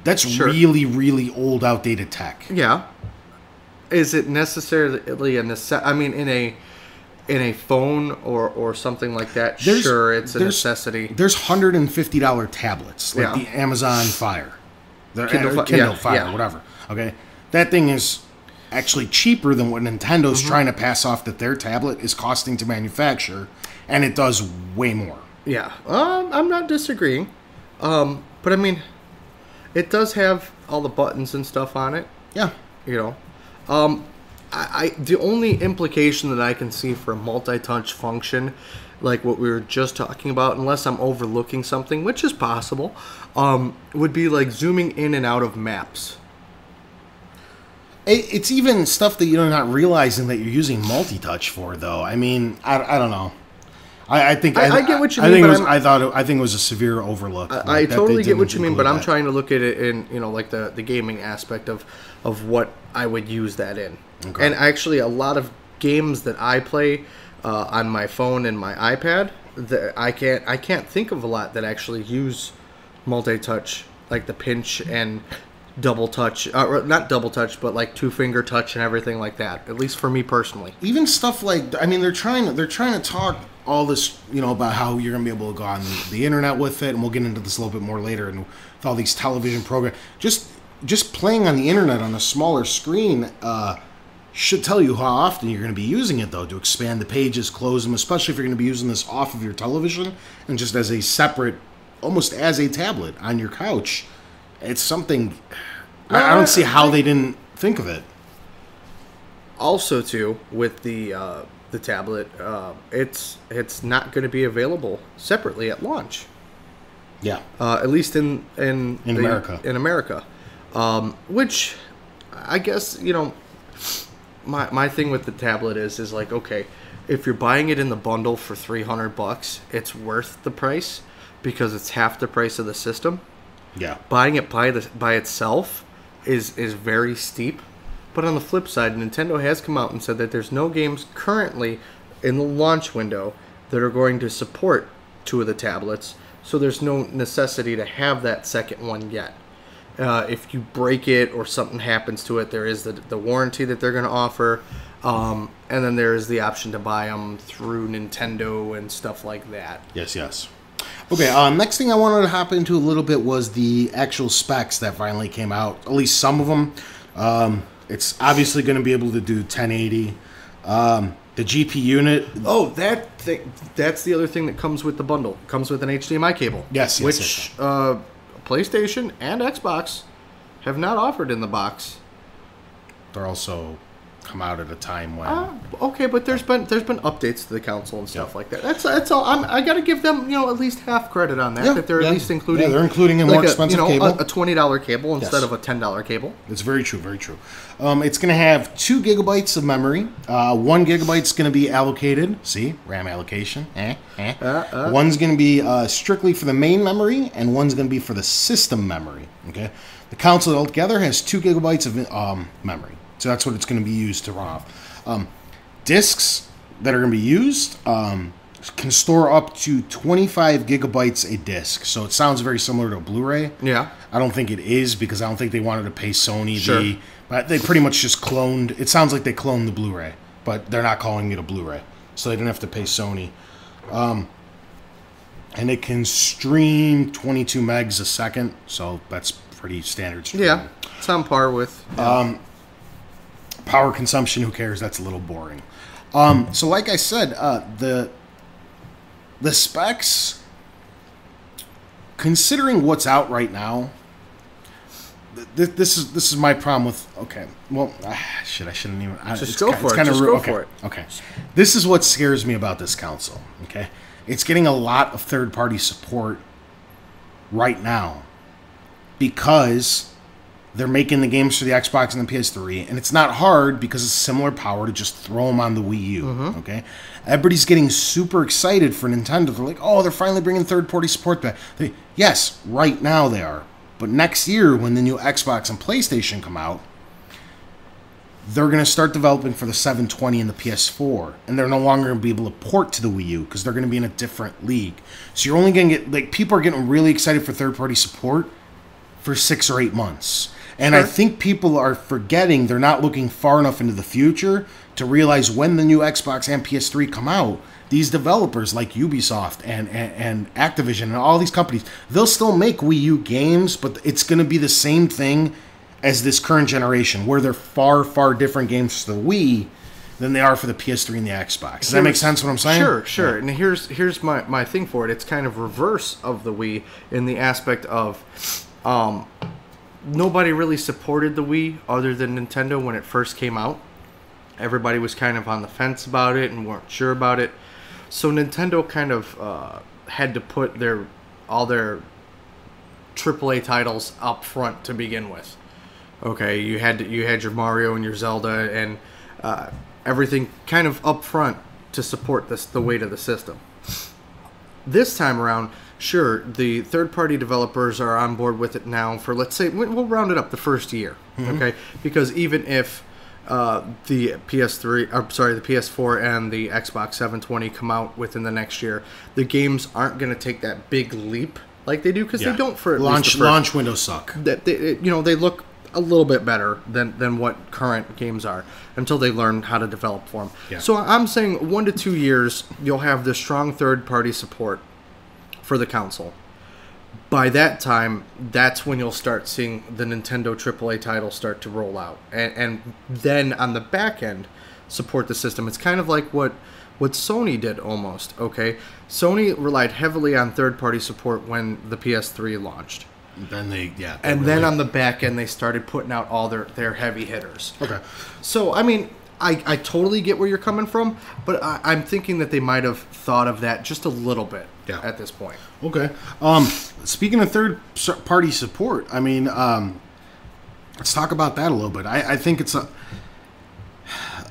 that's really, really old, outdated tech. Yeah. Is it necessarily a necessity? I mean, in a phone or something like that, sure, it's a necessity. There's $150 tablets, like the Amazon Fire. Kindle Fire, whatever. Okay? That thing is actually cheaper than what Nintendo's trying to pass off that their tablet is costing to manufacture, and it does way more. Yeah. I'm not disagreeing. But I mean, It does have all the buttons and stuff on it. Yeah. You know, the only implication that I can see for a multi-touch function, like what we were just talking about, unless I'm overlooking something, which is possible, would be like zooming in and out of maps. It's even stuff that you're not realizing that you're using multi-touch for, though. I mean, I don't know. I think I get what you mean. I think it was a severe overlook. I totally get what you mean, but I'm trying to look at it in, you know, like the gaming aspect of what I would use that in. Okay. And actually, a lot of games that I play on my phone and my iPad, I can't think of a lot that actually use multi-touch, like the pinch and double touch, not double touch, but like 2-finger touch and everything like that. At least for me personally. Even stuff like, I mean, they're trying to talk all this, you know, about how you're gonna be able to go on the internet with it, and we'll get into this a little bit more later. And with all these television programs, just playing on the internet on a smaller screen should tell you how often you're going to be using it, though, to expand the pages, close them, especially if you're going to be using this off of your television and just as a separate, almost as a tablet on your couch. It's something I don't see how they didn't think of it. Also, too, with the tablet, it's not going to be available separately at launch. Yeah, at least in America. In America, which I guess, you know, my thing with the tablet is like, okay, if you're buying it in the bundle for $300, it's worth the price because it's half the price of the system. Yeah, buying it by itself is very steep. But on the flip side, Nintendo has come out and said that there's no games currently in the launch window that are going to support 2 of the tablets, so there's no necessity to have that second one yet. If you break it or something happens to it, there is the warranty that they're going to offer, and then there is the option to buy them through Nintendo and stuff like that. Yes. Okay, next thing I wanted to hop into a little bit was the actual specs that finally came out, at least some of them. It's obviously going to be able to do 1080. The GP unit. Oh, that's the other thing that comes with the bundle. It comes with an HDMI cable. Yes. Which PlayStation and Xbox have not offered in the box. They're also come out at a time when. Okay, but there's been updates to the console and stuff like that. That's all. I got to give them, you know, at least half credit on that. Yeah, that they're at least including. Yeah, they're including a more expensive cable. A $20 cable instead of a $10 cable. It's very true. Very true. It's going to have 2 gigabytes of memory. 1 gigabyte's going to be allocated. See, RAM allocation. One's going to be strictly for the main memory, and one's going to be for the system memory. Okay, the console altogether has 2 gigabytes of memory. So that's what it's going to be used to run off. Discs that are going to be used can store up to 25 gigabytes a disc. So it sounds very similar to a Blu-ray. Yeah. I don't think it is because I don't think they wanted to pay Sony. Sure. But they pretty much just cloned. It sounds like they cloned the Blu-ray, but they're not calling it a Blu-ray. So they didn't have to pay Sony. And it can stream 22 megs a second. So that's pretty standard stream. Yeah. It's on par with. Power consumption, who cares? That's a little boring. So like I said, the specs, considering what's out right now, this is my problem with. Okay, well, shit, I shouldn't even. Just go for it. Just go for it. Okay, this is what scares me about this console. Okay, it's getting a lot of third-party support right now because they're making the games for the Xbox and the PS3, and it's not hard because it's similar power to just throw them on the Wii U, okay? Everybody's getting super excited for Nintendo. They're like, oh, they're finally bringing third-party support back. Yes, right now they are. But next year, when the new Xbox and PlayStation come out, they're going to start developing for the 720 and the PS4, and they're no longer going to be able to port to the Wii U because they're going to be in a different league. So you're only going to get, like, people are getting really excited for third-party support for 6 or 8 months. And I think people are forgetting they're not looking far enough into the future to realize when the new Xbox and PS3 come out, these developers like Ubisoft and Activision and all these companies, they'll still make Wii U games, but it's going to be the same thing as this current generation, where they're far, far different games for the Wii than they are for the PS3 and the Xbox. Does that make sense what I'm saying? Sure. Yeah. And here's my thing for it. It's kind of reverse of the Wii in the aspect of nobody really supported the Wii other than Nintendo when it first came out. Everybody was kind of on the fence about it and weren't sure about it. So Nintendo kind of had to put all their AAA titles up front to begin with. Okay, you had your Mario and your Zelda and everything kind of up front to support the weight of the system. This time around, sure, the third-party developers are on board with it now for, let's say, we'll round it up the first year, okay? Because even if the PS4 and the Xbox 720 come out within the next year, the games aren't going to take that big leap like they do, because they don't for at least the launch windows suck. They look a little bit better than what current games are until they learn how to develop for them. Yeah. So I'm saying 1 to 2 years, you'll have the strong third-party support for the console. By that time, that's when you'll start seeing the Nintendo AAA titles start to roll out. And then on the back end, support the system. It's kind of like what Sony did almost, okay? Sony relied heavily on third-party support when the PS3 launched. Then then on the back end, they started putting out all their heavy hitters. Okay. So, I mean, I totally get where you're coming from, but I'm thinking that they might have thought of that just a little bit at this point. Okay. Speaking of third-party support, I mean, let's talk about that a little bit. I think it's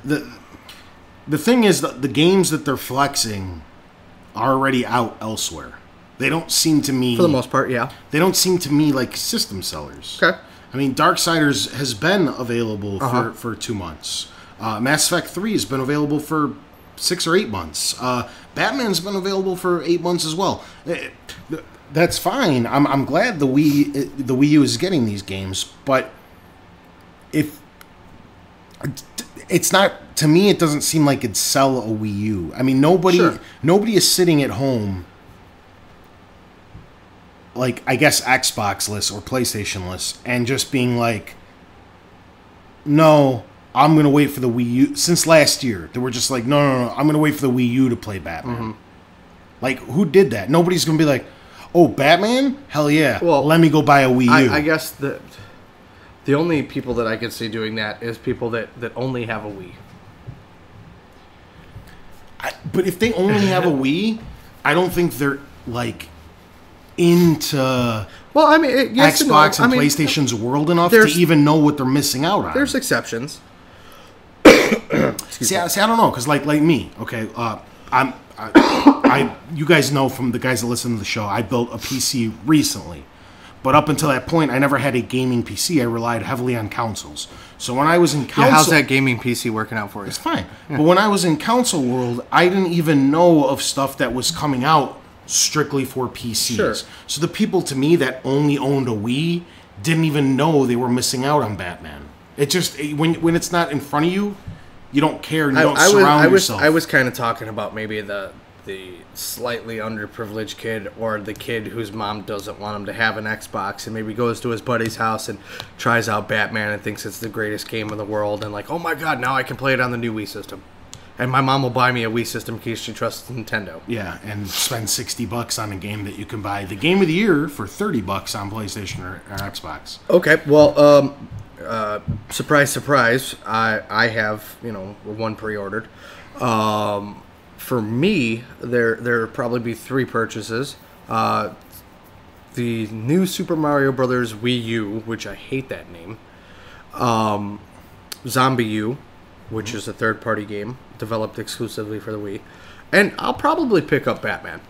the thing is that the games that they're flexing are already out elsewhere. They don't seem to me... For the most part, yeah. They don't seem to me like system sellers. Okay. I mean, Darksiders has been available for 2 months. Mass Effect 3 has been available for 6 or 8 months. Batman's been available for 8 months as well. That's fine. I'm glad the Wii U is getting these games, but if it's not, to me, it doesn't seem like it'd sell a Wii U. I mean, nobody is sitting at home, like, I guess Xbox-less or PlayStation-less, and just being like, no, I'm going to wait for the Wii U. Since last year, they were just like, no, I'm going to wait for the Wii U to play Batman. Mm-hmm. Like, who did that? Nobody's going to be like, oh, Batman? Hell yeah. Well, let me go buy a Wii U. I guess the only people that I could see doing that is people that only have a Wii. But if they only have a Wii, I don't think they're, like, into Xbox and PlayStation's world enough to even know what they're missing out on. There's exceptions. See, I don't know, because like me, okay, you guys know from the guys that listen to the show, I built a PC recently. But up until that point, I never had a gaming PC. I relied heavily on consoles. So when I was in console... how's that gaming PC working out for you? It's fine. Yeah. But when I was in console world, I didn't even know of stuff that was coming out strictly for PCs. Sure. So the people, to me, that only owned a Wii didn't even know they were missing out on Batman. It just... When it's not in front of you, you don't care and you don't surround yourself. I was kind of talking about maybe the slightly underprivileged kid, or the kid whose mom doesn't want him to have an Xbox and maybe goes to his buddy's house and tries out Batman and thinks it's the greatest game in the world and like, oh my god, now I can play it on the new Wii system. And my mom will buy me a Wii system because she trusts Nintendo. Yeah, and spend $60 on a game that you can buy the game of the year for $30 on PlayStation or Xbox. Okay, well, surprise, surprise, I have, one pre-ordered. For me, there probably be 3 purchases. The new Super Mario Brothers Wii U, which I hate that name. Zombie U, which is a third-party game developed exclusively for the Wii. And I'll probably pick up Batman.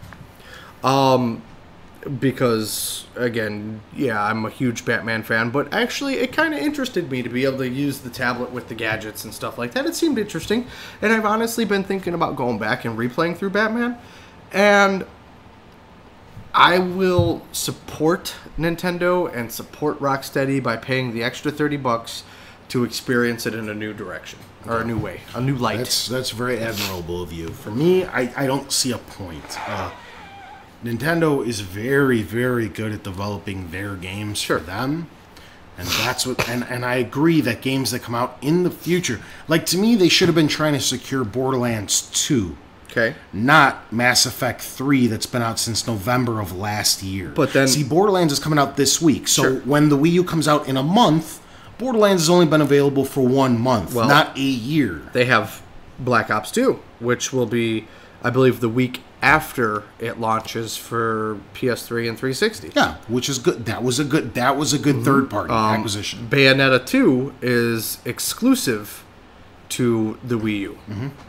Because, again, yeah, I'm a huge Batman fan, but actually it kind of interested me to be able to use the tablet with the gadgets and stuff like that. It seemed interesting, and I've honestly been thinking about going back and replaying through Batman, and I will support Nintendo and support Rocksteady by paying the extra $30 to experience it in a new direction, or a new way, a new light. That's very admirable of you. For me, I don't see a point. Nintendo is very, very good at developing their games for them. And that's what and I agree that games that come out in the future, like, to me, they should have been trying to secure Borderlands 2 Okay. Not Mass Effect 3 that's been out since November of last year. But then... See, Borderlands is coming out this week. So Sure. when the Wii U comes out in a month, Borderlands has only been available for 1 month, Well, not a year. They have Black Ops 2, which will be, I believe, the week after it launches for PS3 and 360. Yeah, which is good. That was a good third-party acquisition. Bayonetta 2 is exclusive to the Wii U.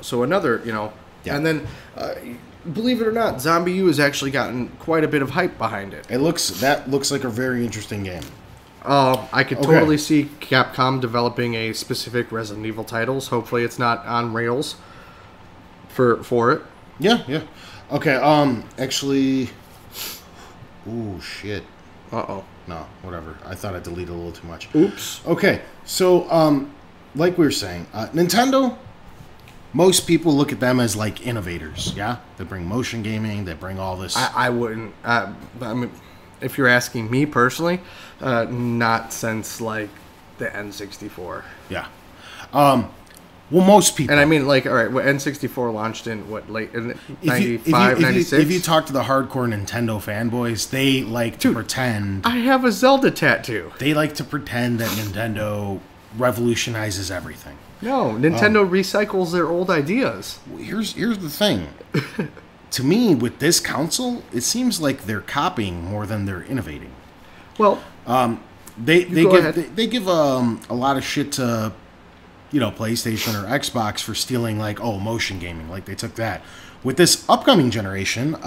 So another, Yeah. and then, believe it or not, Zombie U has actually gotten quite a bit of hype behind it. That looks like a very interesting game. I could totally see Capcom developing a specific Resident Evil titles. Hopefully it's not on rails for it. Yeah. Okay, actually... Ooh, shit. Uh-oh. No, whatever. I thought I deleted a little too much. Oops. Okay, so, like we were saying, Nintendo, most people look at them as, like, innovators, yeah? They bring motion gaming, they bring all this... I wouldn't... I mean, if you're asking me personally, not since, like, the N64. Yeah. Well, most people... And I mean, like, all right, N64 launched in, late... In 95, 96? If you talk to the hardcore Nintendo fanboys, they like to pretend... I have a Zelda tattoo. They like to pretend that Nintendo revolutionizes everything. No, Nintendo recycles their old ideas. Here's the thing. To me, with this console, it seems like they're copying more than they're innovating. Well, They give a lot of shit to, PlayStation or Xbox for stealing, like, motion gaming. Like, they took that. With this upcoming generation,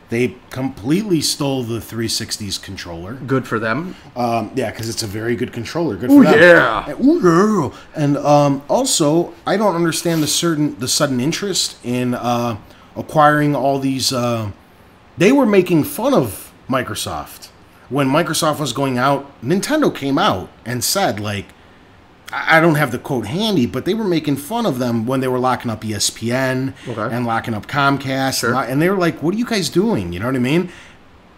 they completely stole the 360's controller. good for them. Yeah, because it's a very good controller. Good for them. Yeah. Ooh, yeah. And also, I don't understand the sudden interest in acquiring all these. They were making fun of Microsoft when Microsoft was going out. Nintendo came out and said, like, I don't have the quote handy, but they were making fun of them when they were locking up ESPN and locking up Comcast. Sure. And they were like, what are you guys doing? You know what I mean?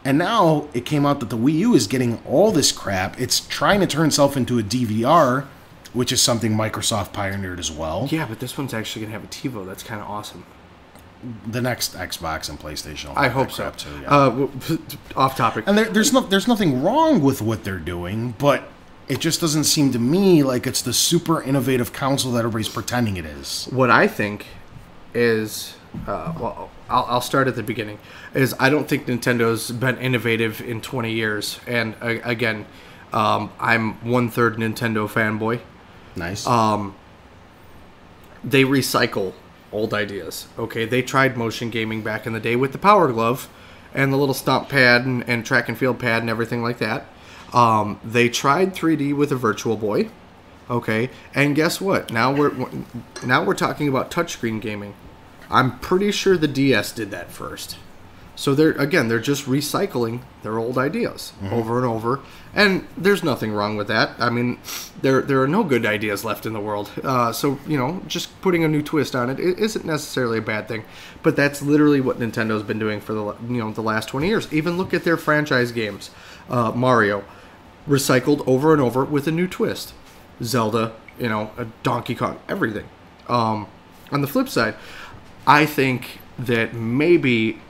And now it came out that the Wii U is getting all this crap. It's trying to turn itself into a DVR, which is something Microsoft pioneered as well. Yeah, but this one's actually going to have a TiVo. That's kind of awesome. The next Xbox and PlayStation will I have hope that so. crap too, yeah. Off topic. And there's nothing wrong with what they're doing, but it just doesn't seem to me like it's the super innovative console that everybody's pretending it is. What I think is, I'll start at the beginning, is I don't think Nintendo's been innovative in 20 years. And again, I'm 1/3 Nintendo fanboy. Nice. They recycle old ideas. Okay, they tried motion gaming back in the day with the Power Glove and the little stomp pad and track and field pad and everything like that. They tried 3D with a Virtual Boy. Okay, and guess what? Now we're talking about touchscreen gaming. I'm pretty sure the DS did that first. So they're just recycling their old ideas over and over, and there's nothing wrong with that. I mean, there are no good ideas left in the world. So just putting a new twist on it isn't necessarily a bad thing. But that's literally what Nintendo's been doing for the last 20 years. Even look at their franchise games, Mario, recycled over and over with a new twist. Zelda, a Donkey Kong, everything. On the flip side, I think that maybe,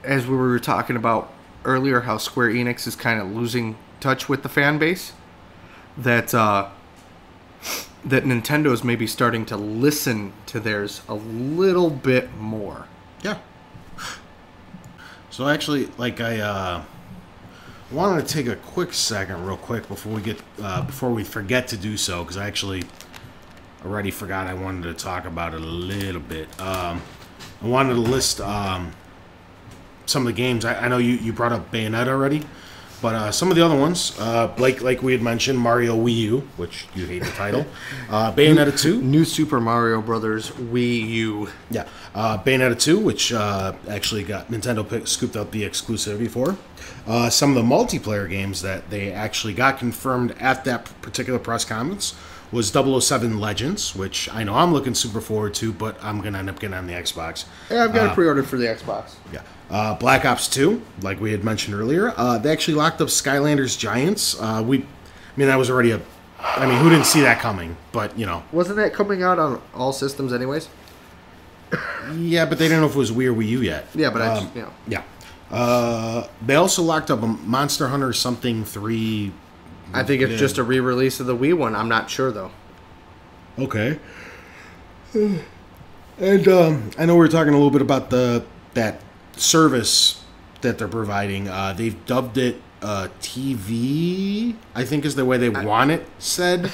as we were talking about earlier, how Square Enix is kind of losing touch with the fan base, that Nintendo is maybe starting to listen to theirs a little bit more. Yeah. So actually, like, I wanted to take a quick second, real quick, before we forget to do so, because I actually already forgot I wanted to talk about it a little bit. I wanted to list some of the games. I know you brought up Bayonetta already, but some of the other ones, like we had mentioned, Mario Wii U, which you hate the title, Bayonetta 2. New Super Mario Brothers Wii U. Yeah, Bayonetta 2, which actually got Nintendo scooped out the exclusivity for. Some of the multiplayer games that they actually got confirmed at that particular press conference was 007 Legends, which I know I'm looking super forward to, but I'm going to end up getting on the Xbox. Yeah, I've got it pre-ordered for the Xbox. Yeah. Black Ops 2, like we had mentioned earlier. They actually locked up Skylanders Giants. That was already who didn't see that coming? But, Wasn't that coming out on all systems anyways? Yeah, but they didn't know if it was Wii or Wii U yet. Yeah, but I just, Yeah. They also locked up a Monster Hunter something 3. I think it's just a re-release of the Wii one. I'm not sure though. Okay. And I know we were talking a little bit about that service that they're providing. They've dubbed it TV, I think is the way they want it said.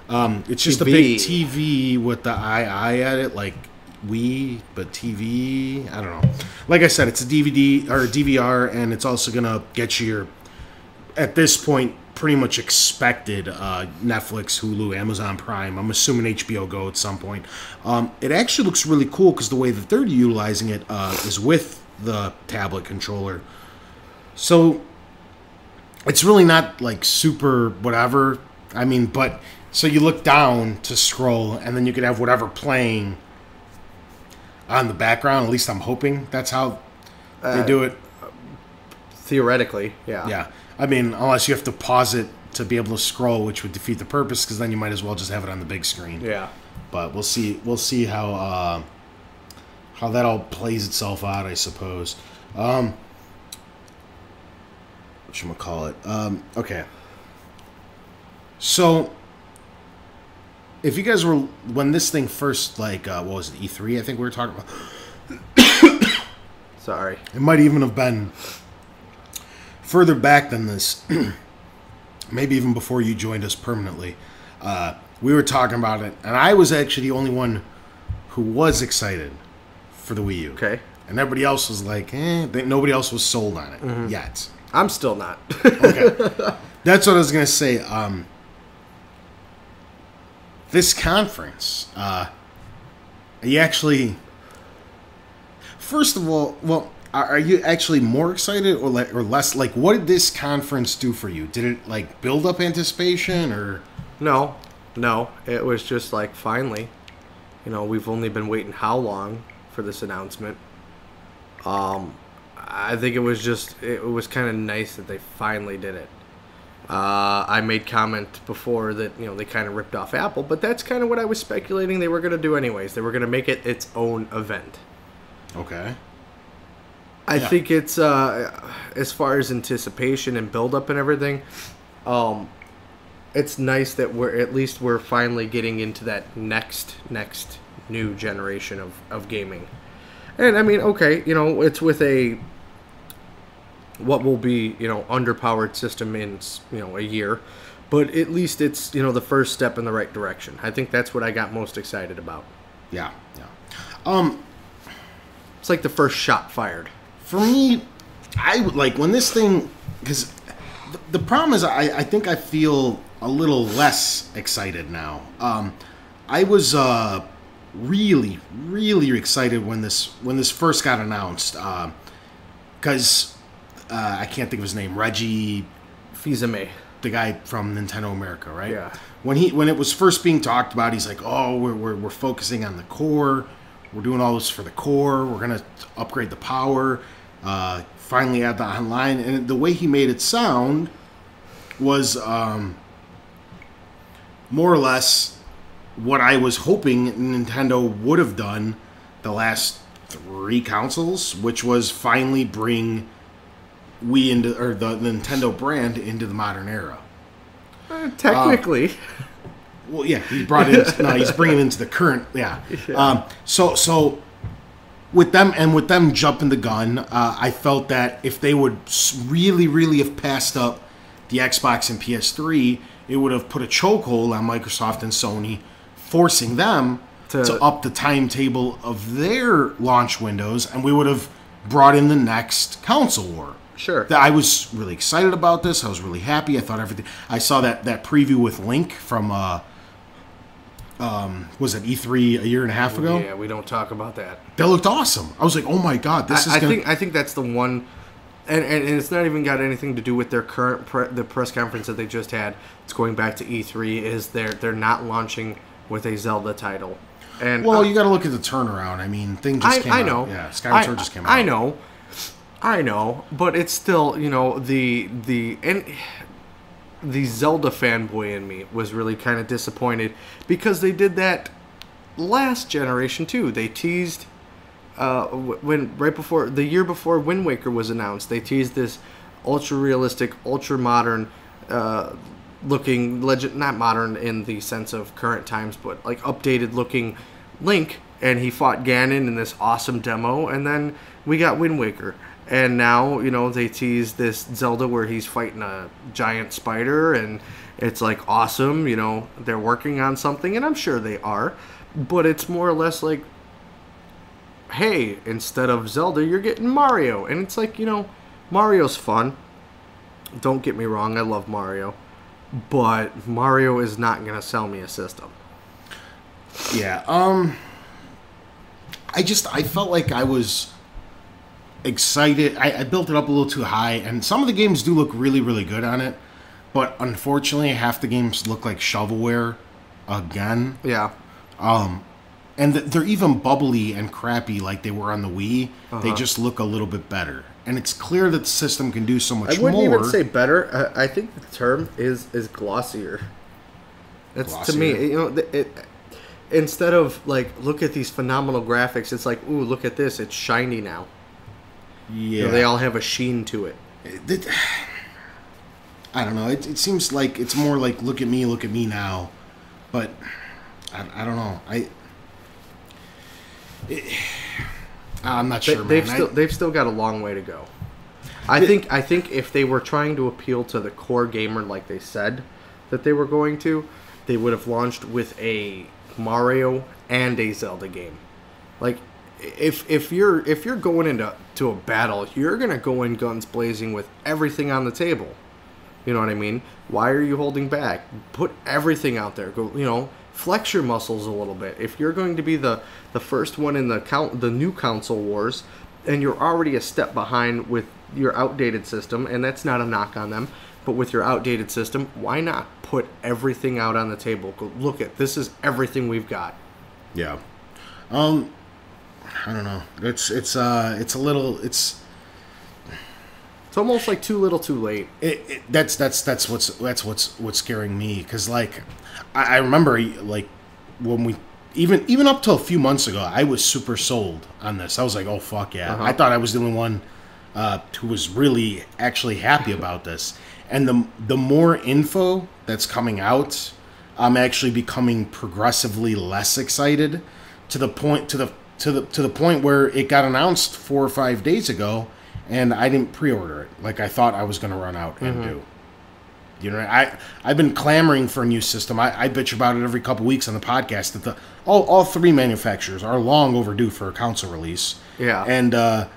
It's just a big TV with the II at it, like Wii, but TV. I don't know. Like I said, it's a DVD or a DVR, and it's also going to get you your, at this point, pretty much expected Netflix, Hulu, Amazon Prime. I'm assuming HBO Go at some point. It actually looks really cool because the way that they're utilizing it is with the tablet controller. So it's really not like super whatever. I mean, but so you look down to scroll, and then you could have whatever playing on the background. At least I'm hoping that's how they do it. Theoretically, yeah. Yeah. I mean, unless you have to pause it to be able to scroll, which would defeat the purpose, because then you might as well just have it on the big screen. Yeah. But we'll see. We'll see how that all plays itself out, I suppose. Whatchamacallit? Okay. So, if you guys were, when this thing first, like, what was it, E3, I think we were talking about. Sorry. It might even have been further back than this. Maybe even before you joined us permanently. We were talking about it, and I was actually the only one who was excited for the Wii U. Okay. And everybody else was like, nobody else was sold on it yet. I'm still not. Okay. That's what I was going to say. This conference, you actually, first of all, well, are you actually more excited or less? Like, what did this conference do for you? Did it, like, build up anticipation or? No. It was just like, finally. You know, we've only been waiting how long for this announcement? I think it was kind of nice that they finally did it. I made comment before that, you know, they kind of ripped off Apple, but that's kind of what I was speculating they were going to do anyways. They were going to make it its own event. Okay. I think it's, as far as anticipation and build-up and everything, it's nice that we're finally getting into that next new generation of gaming. And, I mean, okay, you know, it's with what will be, you know, underpowered system in, you know, a year. But at least it's, you know, the first step in the right direction. I think that's what I got most excited about. Yeah. It's like the first shot fired. For me, I would like when this thing, because the problem is I think I feel a little less excited now. I was really excited when this first got announced, because I can't think of his name, Reggie Fils-Aimé, the guy from Nintendo America, right? Yeah. When it was first being talked about, he's like, "Oh, we're focusing on the core. We're doing all this for the core. We're gonna upgrade the power. Finally add the online." And the way he made it sound was more or less what I was hoping Nintendo would have done the last 3 consoles, which was finally bring Wii into, or the Nintendo brand into the modern era. Technically. Well, yeah, he brought in. No, he's bringing it into the current. Yeah. So with them jumping the gun, I felt that if they would really have passed up the Xbox and PS3, it would have put a chokehold on Microsoft and Sony, forcing them to up the timetable of their launch windows, and we would have brought in the next console war. Sure. I was really excited about this. I was really happy. I thought everything. I saw that preview with Link from was it E3 a year and a half ago? Yeah, we don't talk about that. That looked awesome. I was like, oh my god, this is. I think that's the one, and it's not even got anything to do with their current the press conference that they just had. It's going back to E3. Is they're not launching with a Zelda title, and well, you got to look at the turnaround. I mean, things just came out. I know. Yeah, Skyward Sword just came out. I know, but it's still, you know, the Zelda fanboy in me was really kind of disappointed because they did that last generation too. They teased the year before Wind Waker was announced. They teased this ultra realistic, ultra modern looking legend, not modern in the sense of current times, but like updated looking Link, and he fought Ganon in this awesome demo, and then we got Wind Waker. And now, they tease this Zelda where he's fighting a giant spider, and it's like awesome. They're working on something, and I'm sure they are. But it's more or less like, hey, instead of Zelda, you're getting Mario. And it's like, Mario's fun. Don't get me wrong, I love Mario. But Mario is not going to sell me a system. Yeah, I felt like I was excited. I built it up a little too high, and some of the games do look really, really good on it, but unfortunately half the games look like shovelware again. Yeah. And they're even bubbly and crappy like they were on the Wii. Uh-huh. They just look a little bit better, and it's clear that the system can do so much more. I wouldn't even say better. I think the term is glossier. That's glossier. To me, instead of like, look at these phenomenal graphics, it's like, ooh, look at this, it's shiny now. Yeah, they all have a sheen to it. I don't know. It seems like it's more like look at me now, but I don't know. I'm not sure. They've still got a long way to go. I think if they were trying to appeal to the core gamer like they said that they were going to, they would have launched with a Mario and a Zelda game. Like, if you're going into a battle, you're gonna go in guns blazing with everything on the table. You know what I mean? Why are you holding back? Put everything out there. Go, flex your muscles a little bit. If you're going to be the first one in the new console wars, and you're already a step behind with your outdated system, and that's not a knock on them, but with your outdated system, why not put everything out on the table? Go, look at this is everything we've got. Yeah. I don't know. It's almost like too little, too late. That's what's scaring me, because like I remember like when we even up till a few months ago, I was super sold on this. I was like, oh fuck yeah! I thought I was the only one who was really actually happy about this. And the more info that's coming out, I'm actually becoming progressively less excited to the point where it got announced 4 or 5 days ago, and I didn't pre-order it like I thought I was going to run out and do. I've been clamoring for a new system. I bitch about it every couple weeks on the podcast that all three manufacturers are long overdue for a console release. Yeah. And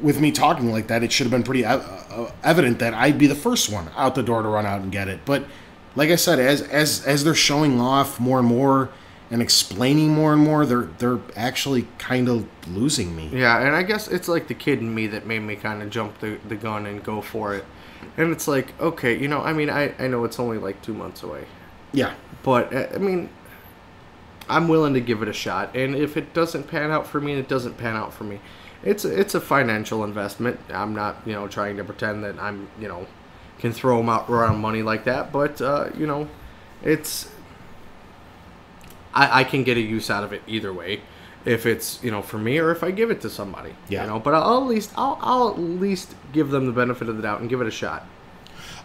with me talking like that, it should have been pretty evident that I'd be the first one out the door to run out and get it. But like I said, as they're showing off more and more and explaining more and more, they're actually kind of losing me. Yeah, and I guess it's like the kid in me that made me kind of jump the gun and go for it. And it's like, okay, I know it's only like 2 months away. Yeah. But, I'm willing to give it a shot. And if it doesn't pan out for me, it doesn't pan out for me. It's a financial investment. I'm not, trying to pretend that I'm, can throw them out around money like that. But, it's... I can get a use out of it either way. If it's, for me, or if I give it to somebody. Yeah. But I'll at least give them the benefit of the doubt and give it a shot.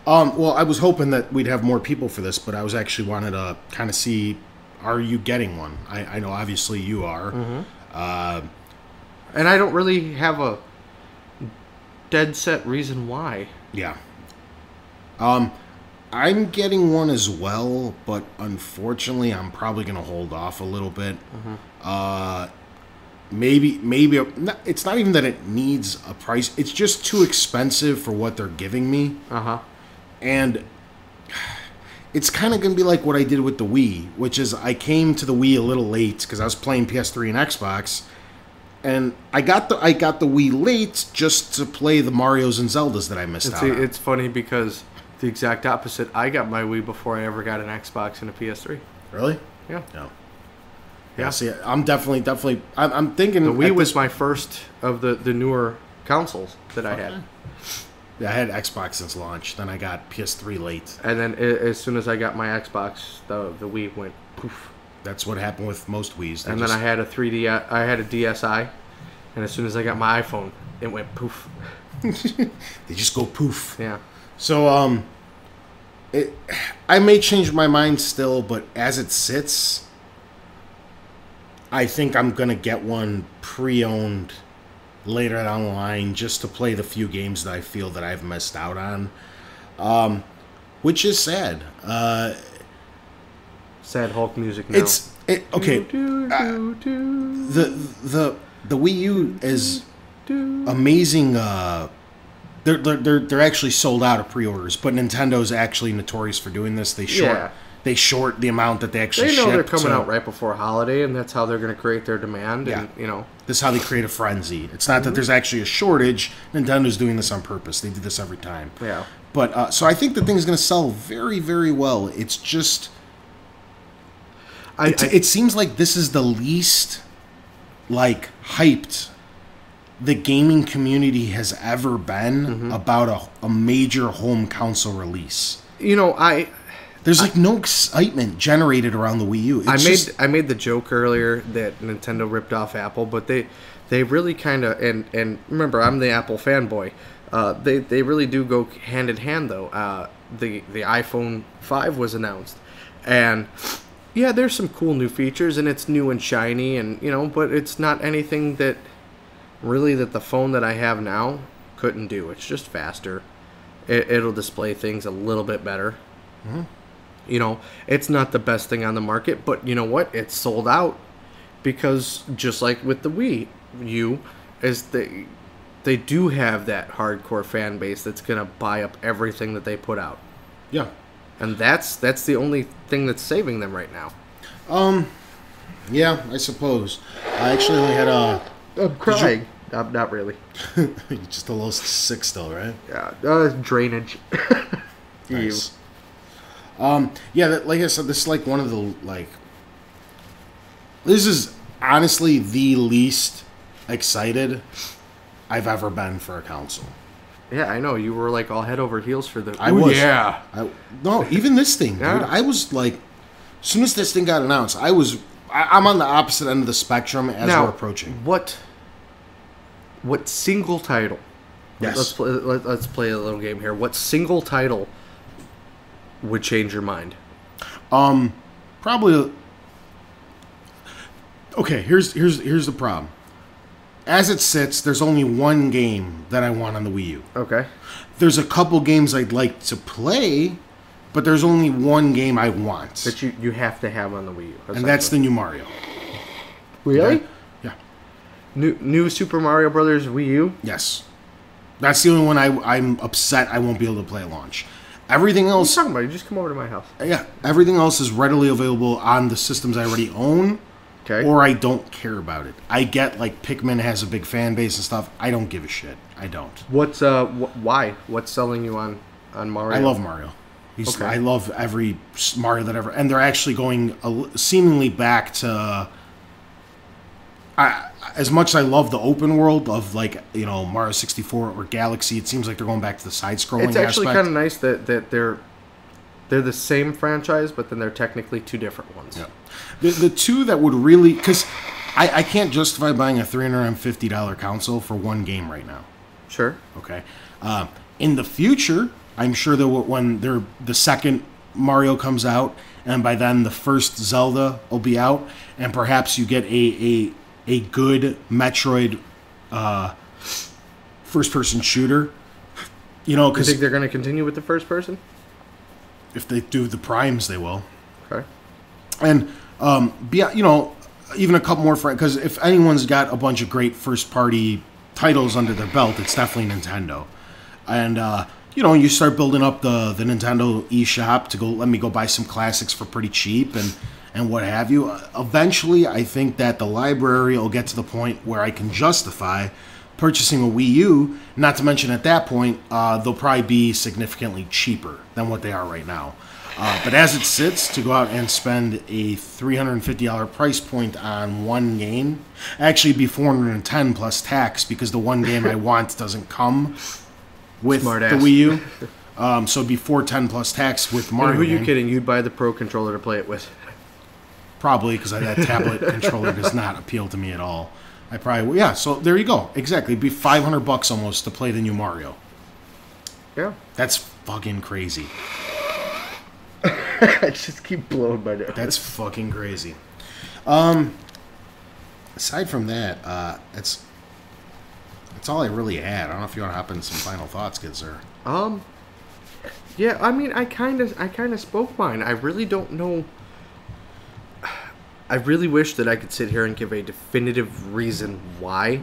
Well, I was hoping that we'd have more people for this, but I was actually wanted to kind of see, are you getting one? I know obviously you are. Mm-hmm. And I don't really have a dead set reason why. Yeah. I'm getting one as well, but unfortunately, I'm probably going to hold off a little bit. Mm-hmm. Maybe it's not even that it needs a price. It's just too expensive for what they're giving me. Uh-huh. And it's kind of going to be like what I did with the Wii, which is I came to the Wii a little late because I was playing PS3 and Xbox, and I got the Wii late just to play the Marios and Zeldas that I missed out on. It's funny because the exact opposite. I got my Wii before I ever got an Xbox and a PS3. Really? Yeah. No. Yeah. See, I'm definitely. I'm thinking the Wii was my first of the newer consoles that I had. Yeah, I had Xbox since launch. Then I got PS3 late. And then as soon as I got my Xbox, the Wii went poof. That's what happened with most Wii's. And then I had a 3D. I had a DSi, and as soon as I got my iPhone, it went poof. They just go poof. Yeah. So I may change my mind still, but as it sits, I think I'm gonna get one pre-owned later down the line just to play the few games that I feel that I've missed out on, which is sad. Sad Hulk music now. Okay. The Wii U is amazing. They're actually sold out of pre-orders, but Nintendo's actually notorious for doing this. They short the amount that they actually ship. They know they're coming out right before holiday, and that's how they're going to create their demand. Yeah. And, you know, this is how they create a frenzy. It's not that there's actually a shortage. Nintendo's doing this on purpose. They do this every time. Yeah. But so I think the thing's going to sell very, very well. It's just it seems like this is the least like hyped the gaming community has ever been about a major home console release. You know, there's like no excitement generated around the Wii U. I made the joke earlier that Nintendo ripped off Apple, but they really kind of and remember, I'm the Apple fanboy. They really do go hand in hand though. The iPhone 5 was announced, and yeah, there's some cool new features, and it's new and shiny, and you know, but it's not anything that the phone that I have now couldn't do. It's just faster. It'll display things a little bit better. Mm-hmm. You know, it's not the best thing on the market, but you know what? It's sold out because just like with the Wii U, they do have that hardcore fan base that's gonna buy up everything that they put out. Yeah, and that's the only thing that's saving them right now. Yeah, I suppose. I actually only had a. I'm crying. Not really. Just a little sick still, right? Yeah, drainage. Nice. Yeah, like I said, this is like one of the this is honestly the least excited I've ever been for a console. Yeah, I know. You were like all head over heels for the. I was. Yeah. No, even this thing, yeah. dude. I was like, as soon as this thing got announced, I'm on the opposite end of the spectrum as we're approaching. What single title? Yes. Let's play a little game here. What single title would change your mind? Probably. Okay, here's the problem. As it sits, there's only one game that I want on the Wii U. Okay. There's a couple games I'd like to play, but there's only one game I want. That you have to have on the Wii U. And that's the new Mario. Really? Okay? Yeah. New Super Mario Brothers Wii U? Yes. That's the only one I'm upset I won't be able to play at launch. Everything else... What are you talking about? You just come over to my house. Yeah. Everything else is readily available on the systems I already own. Okay. Or I don't care about it. I get, like, Pikmin has a big fan base and stuff. I don't give a shit. I don't. What's why? What's selling you on Mario? I love Mario. Okay. I love every Mario that ever... And they're actually going seemingly back to... as much as I love the open world of, like, you know, Mario 64 or Galaxy, it seems like they're going back to the side-scrolling It's actually aspect. kind of nice that they're the same franchise, but then they're technically two different ones. Yeah. The two that would really... Because I can't justify buying a $350 console for one game right now. Sure. Okay. In the future, I'm sure that when the second Mario comes out, and by then the first Zelda will be out, and perhaps you get a good Metroid first-person shooter. You know, because... You think they're going to continue with the first person? If they do the primes, they will. Okay. And, you know, even a couple more... Because if anyone's got a bunch of great first-party titles under their belt, it's definitely Nintendo. And, you know, you start building up the Nintendo eShop to let me go buy some classics for pretty cheap and what have you. Eventually, I think that the library will get to the point where I can justify purchasing a Wii U, not to mention at that point, they'll probably be significantly cheaper than what they are right now. But as it sits, to go out and spend a $350 price point on one game, actually it'd be $410 plus tax because the one game I want doesn't come with the Wii U. So it'd be $410 plus tax with Mario. Who are you kidding? You'd buy the Pro controller to play it with. Probably, because that tablet controller does not appeal to me at all. I probably, yeah, so there you go. Exactly. It'd be $500 almost to play the new Mario. Yeah. That's fucking crazy. I just keep blowing my nose. That's fucking crazy. Aside from that, that's all I really had. I don't know if you want to hop into some final thoughts, kids, or... Yeah, I mean, I kind of spoke mine. I really don't know. I really wish that I could sit here and give a definitive reason why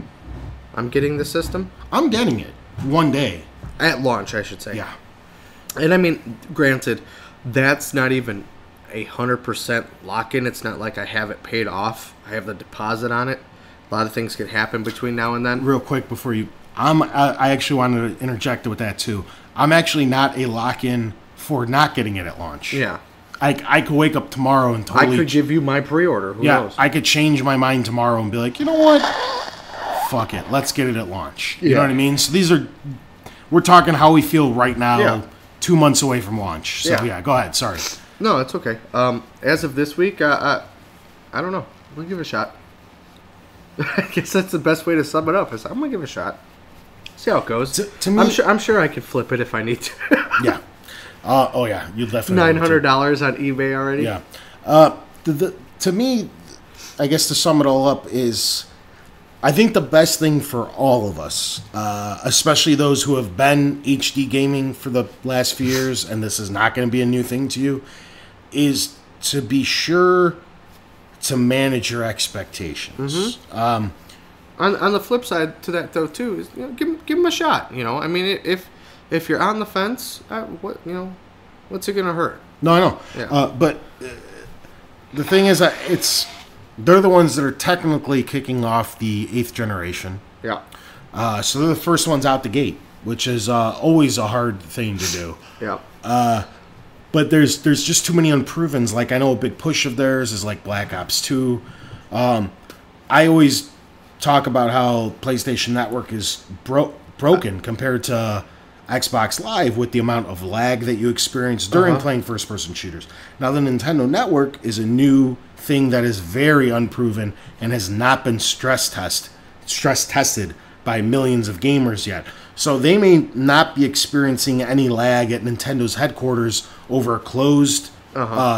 I'm getting the system. I'm getting it one day. At launch, I should say. Yeah. And I mean, granted, that's not even 100% lock-in. It's not like I have it paid off. I have the deposit on it. A lot of things could happen between now and then. Real quick before you... I actually wanted to interject with that, too. I'm actually not a lock-in for not getting it at launch. Yeah. I could wake up tomorrow and totally... I could give you my pre-order. Who knows? I could change my mind tomorrow and be like, you know what? Fuck it. Let's get it at launch. You know what I mean? So these are... We're talking how we feel right now, 2 months away from launch. So, yeah, go ahead. Sorry. No, it's okay. As of this week, I don't know. We'll give it a shot. I guess that's the best way to sum it up. Is I'm going to give it a shot. See how it goes. To me, I'm sure I can flip it if I need to. Yeah. Oh, yeah. You definitely $900 on eBay already? Yeah. To me, I guess to sum it all up is... I think the best thing for all of us, especially those who have been HD gaming for the last few years, and this is not going to be a new thing to you, is to be sure to manage your expectations. Mm-hmm. On the flip side to that, though, too, is give them a shot. I mean, if you're on the fence, what's it going to hurt? No, I know. Yeah. But the thing is, they're the ones that are technically kicking off the 8th generation. Yeah. So they're the first ones out the gate, which is always a hard thing to do. Yeah. But there's just too many unprovens. Like, I know a big push of theirs is like Black Ops 2. I always talk about how PlayStation Network is broken compared to Xbox Live with the amount of lag that you experience during playing first-person shooters. Now, the Nintendo Network is a new thing that is very unproven and has not been stress tested by millions of gamers yet. So they may not be experiencing any lag at Nintendo's headquarters over a closed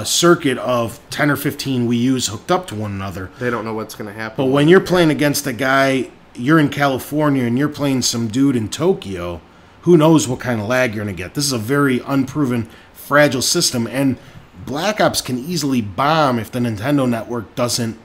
circuit of 10 or 15 Wii U's hooked up to one another. They don't know what's going to happen. But when you're playing against a guy, you're in California and you're playing some dude in Tokyo, who knows what kind of lag you're going to get. This is a very unproven, fragile system, and Black Ops can easily bomb if the Nintendo Network doesn't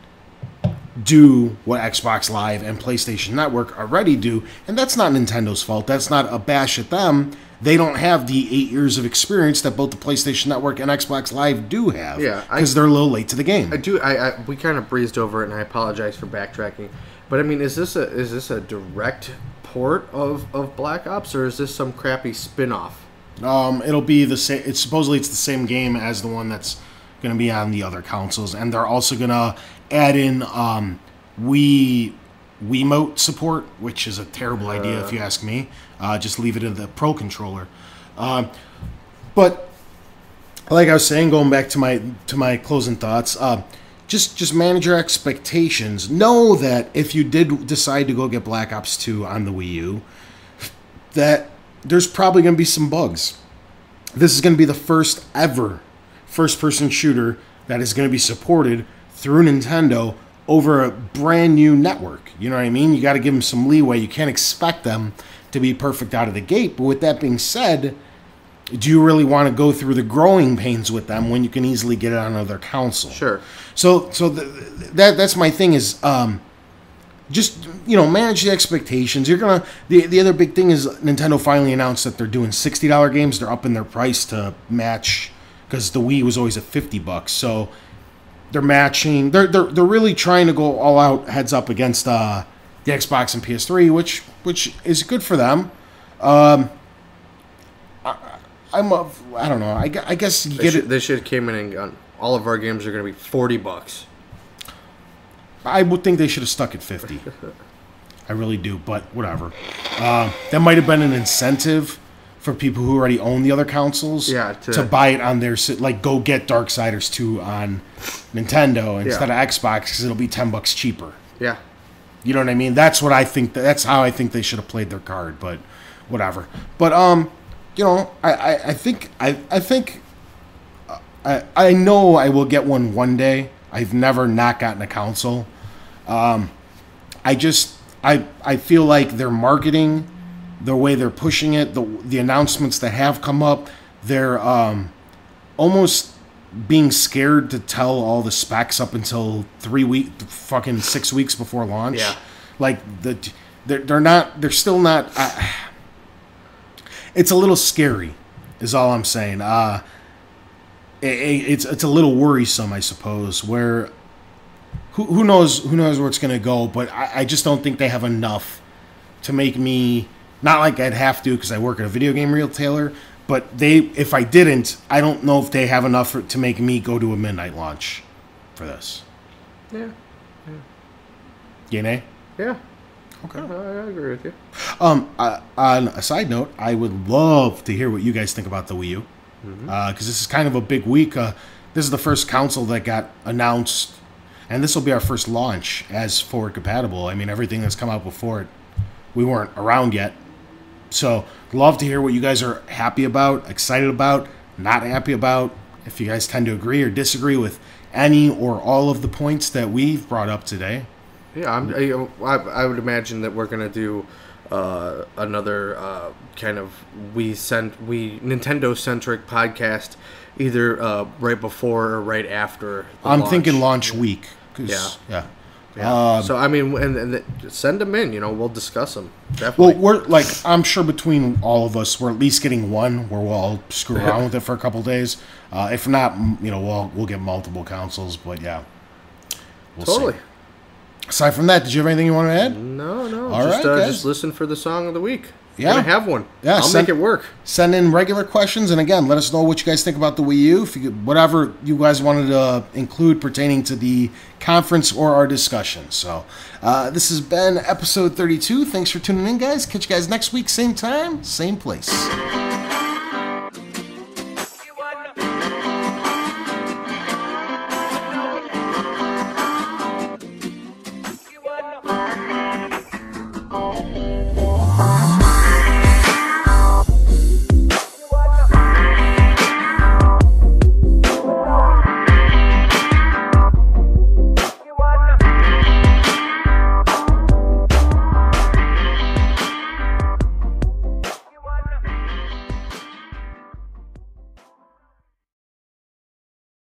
do what Xbox Live and PlayStation Network already do, and that's not Nintendo's fault. That's not a bash at them. They don't have the 8 years of experience that both the PlayStation Network and Xbox Live do have. Yeah, because they're a little late to the game. We kind of breezed over it, and I apologize for backtracking. But I mean, is this a direct port of Black Ops, or is this some crappy spin-off? It'll be the same. It's supposedly the same game as the one that's going to be on the other consoles, and they're also going to add in Wiimote support, which is a terrible idea if you ask me. Just leave it in the Pro controller. But like I was saying, going back to my closing thoughts, just manage your expectations. Know that if you did decide to go get Black Ops 2 on the Wii U, that there's probably going to be some bugs. This is going to be the first ever first-person shooter that is going to be supported through Nintendo over a brand new network. You know what I mean? You got to give them some leeway. You can't expect them to be perfect out of the gate. But with that being said, do you really want to go through the growing pains with them when you can easily get it on another console? Sure. So that's my thing is just manage the expectations. You're gonna the other big thing is Nintendo finally announced that they're doing $60 games. They're upping their price to match because the Wii was always at $50. So they're matching. They're really trying to go all out heads up against the Xbox and PS3, which is good for them. I don't know. I guess you get it. They should have came in and gone, all of our games are going to be $40. I would think they should have stuck at 50. I really do, but whatever. That might have been an incentive for people who already own the other consoles. Yeah, to buy it on their like go get Darksiders 2 on Nintendo instead of Xbox because it'll be $10 cheaper. Yeah. You know what I mean? That's what I think. That's how I think they should have played their card. But whatever. But you know, I think I know I will get one day. I've never not gotten a console. I feel like their marketing, the way they're pushing it, the announcements that have come up, they're almost being scared to tell all the specs up until 6 weeks before launch. Yeah. Like they're still not. It's a little scary, is all I'm saying. It's a little worrisome, I suppose. Where who knows where it's going to go, but I just don't think they have enough to make me. Not like I'd have to because I work at a video game retailer, but if I didn't, I don't know if they have enough to make me go to a midnight launch for this. Yeah. Yeah. Yeah. Okay. I agree with you. On a side note, I would love to hear what you guys think about the Wii U. Because this is kind of a big week. This is the first console that got announced, and this will be our first launch as forward compatible. I mean, everything that's come out before it, we weren't around yet. So, love to hear what you guys are happy about, excited about, not happy about. If you guys tend to agree or disagree with any or all of the points that we've brought up today. Yeah, I would imagine that we're gonna do another kind of Nintendo centric podcast, either right before or right after. I'm launch. thinking launch week. Yeah. So I mean, and send them in. We'll discuss them. Definitely. Well, I'm sure between all of us, we're at least getting one where we'll all screw around with it for a couple days. If not, we'll get multiple consoles. But yeah, we'll totally. See. Aside from that, did you have anything you want to add? No. All right, guys. Just listen for the song of the week. Yeah. Gonna have one. Yeah, I'll make it work. Send in regular questions, and again, let us know what you guys think about the Wii U. Whatever you guys wanted to include pertaining to the conference or our discussion. So, this has been episode 32. Thanks for tuning in, guys. Catch you guys next week, same time, same place.